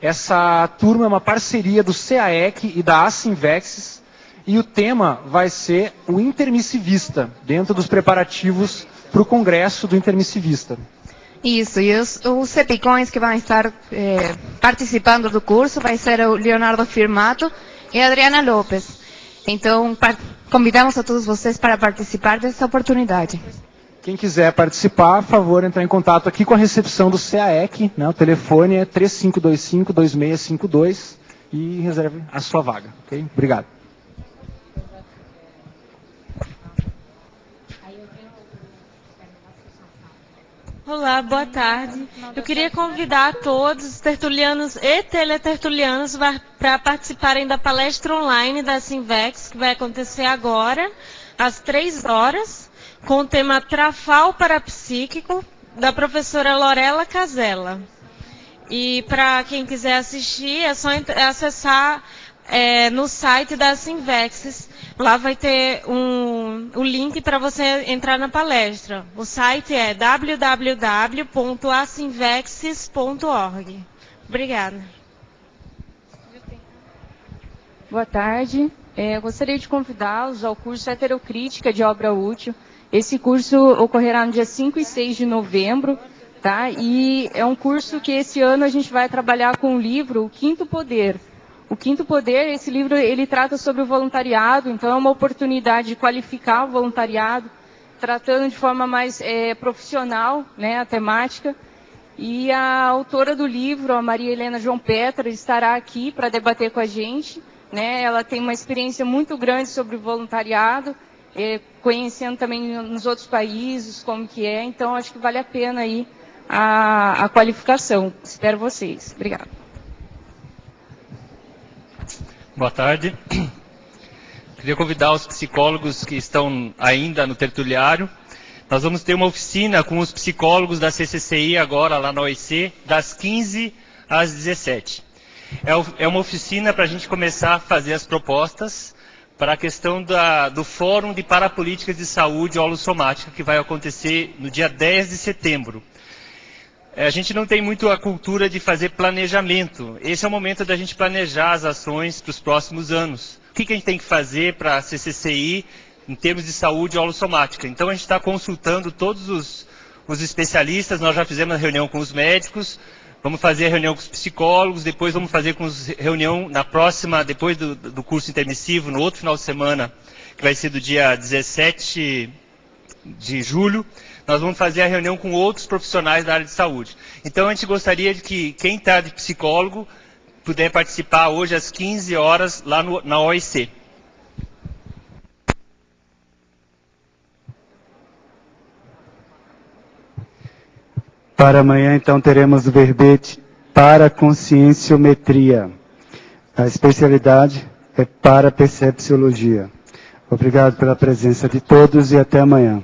Essa turma é uma parceria do CAEC e da Asinvexis, e o tema vai ser o intermissivista, dentro dos preparativos para o Congresso do Intermissivista. Isso, e os cepicões que vão estar participando do curso vai ser o Leonardo Firmato e a Adriana Lopes. Então, convidamos a todos vocês para participar dessa oportunidade. Quem quiser participar, por favor, entrar em contato aqui com a recepção do CAEC, né? O telefone é 3525-2652 e reserve a sua vaga, ok? Obrigado. Olá, boa tarde. Eu queria convidar todos os tertulianos e teletertulianos para participarem da palestra online da Sinvex, que vai acontecer agora, às 3 horas, com o tema Trafal Parapsíquico, da professora Lorela Casella. E para quem quiser assistir, é só acessar no site da Sinvexis. Lá vai ter o link para você entrar na palestra. O site é www.asinvexis.org. Obrigada. Boa tarde. Eu gostaria de convidá-los ao curso Heterocrítica de Obra Útil. Esse curso ocorrerá no dia 5 e 6 de novembro, tá? E é um curso que esse ano a gente vai trabalhar com o livro O Quinto Poder. O Quinto Poder, esse livro, ele trata sobre o voluntariado, então é uma oportunidade de qualificar o voluntariado, tratando de forma mais profissional, né, a temática. E a autora do livro, a Maria Helena João Petra, estará aqui para debater com a gente, né? Ela tem uma experiência muito grande sobre o voluntariado, conhecendo também nos outros países como que é, então acho que vale a pena aí a qualificação. Espero vocês. Obrigada. Boa tarde. Queria convidar os psicólogos que estão ainda no tertuliário. Nós vamos ter uma oficina com os psicólogos da CCCI agora lá na OIC, das 15 às 17. É uma oficina para a gente começar a fazer as propostas para a questão do Fórum de Parapolíticas de Saúde holossomática, que vai acontecer no dia 10 de setembro. A gente não tem muito a cultura de fazer planejamento. Esse é o momento da gente planejar as ações para os próximos anos. O que a gente tem que fazer para a CCCI em termos de saúde holossomática? Então a gente está consultando todos os especialistas, nós já fizemos a reunião com os médicos, vamos fazer a reunião com os psicólogos, depois vamos fazer reunião na próxima, depois do curso intermissivo, no outro final de semana, que vai ser do dia 17 de julho, nós vamos fazer a reunião com outros profissionais da área de saúde. Então a gente gostaria de que quem está de psicólogo puder participar hoje às 15 horas lá na OIC. Para amanhã, então, teremos o verbete para conscienciometria. A especialidade é para percepciologia. Obrigado pela presença de todos e até amanhã.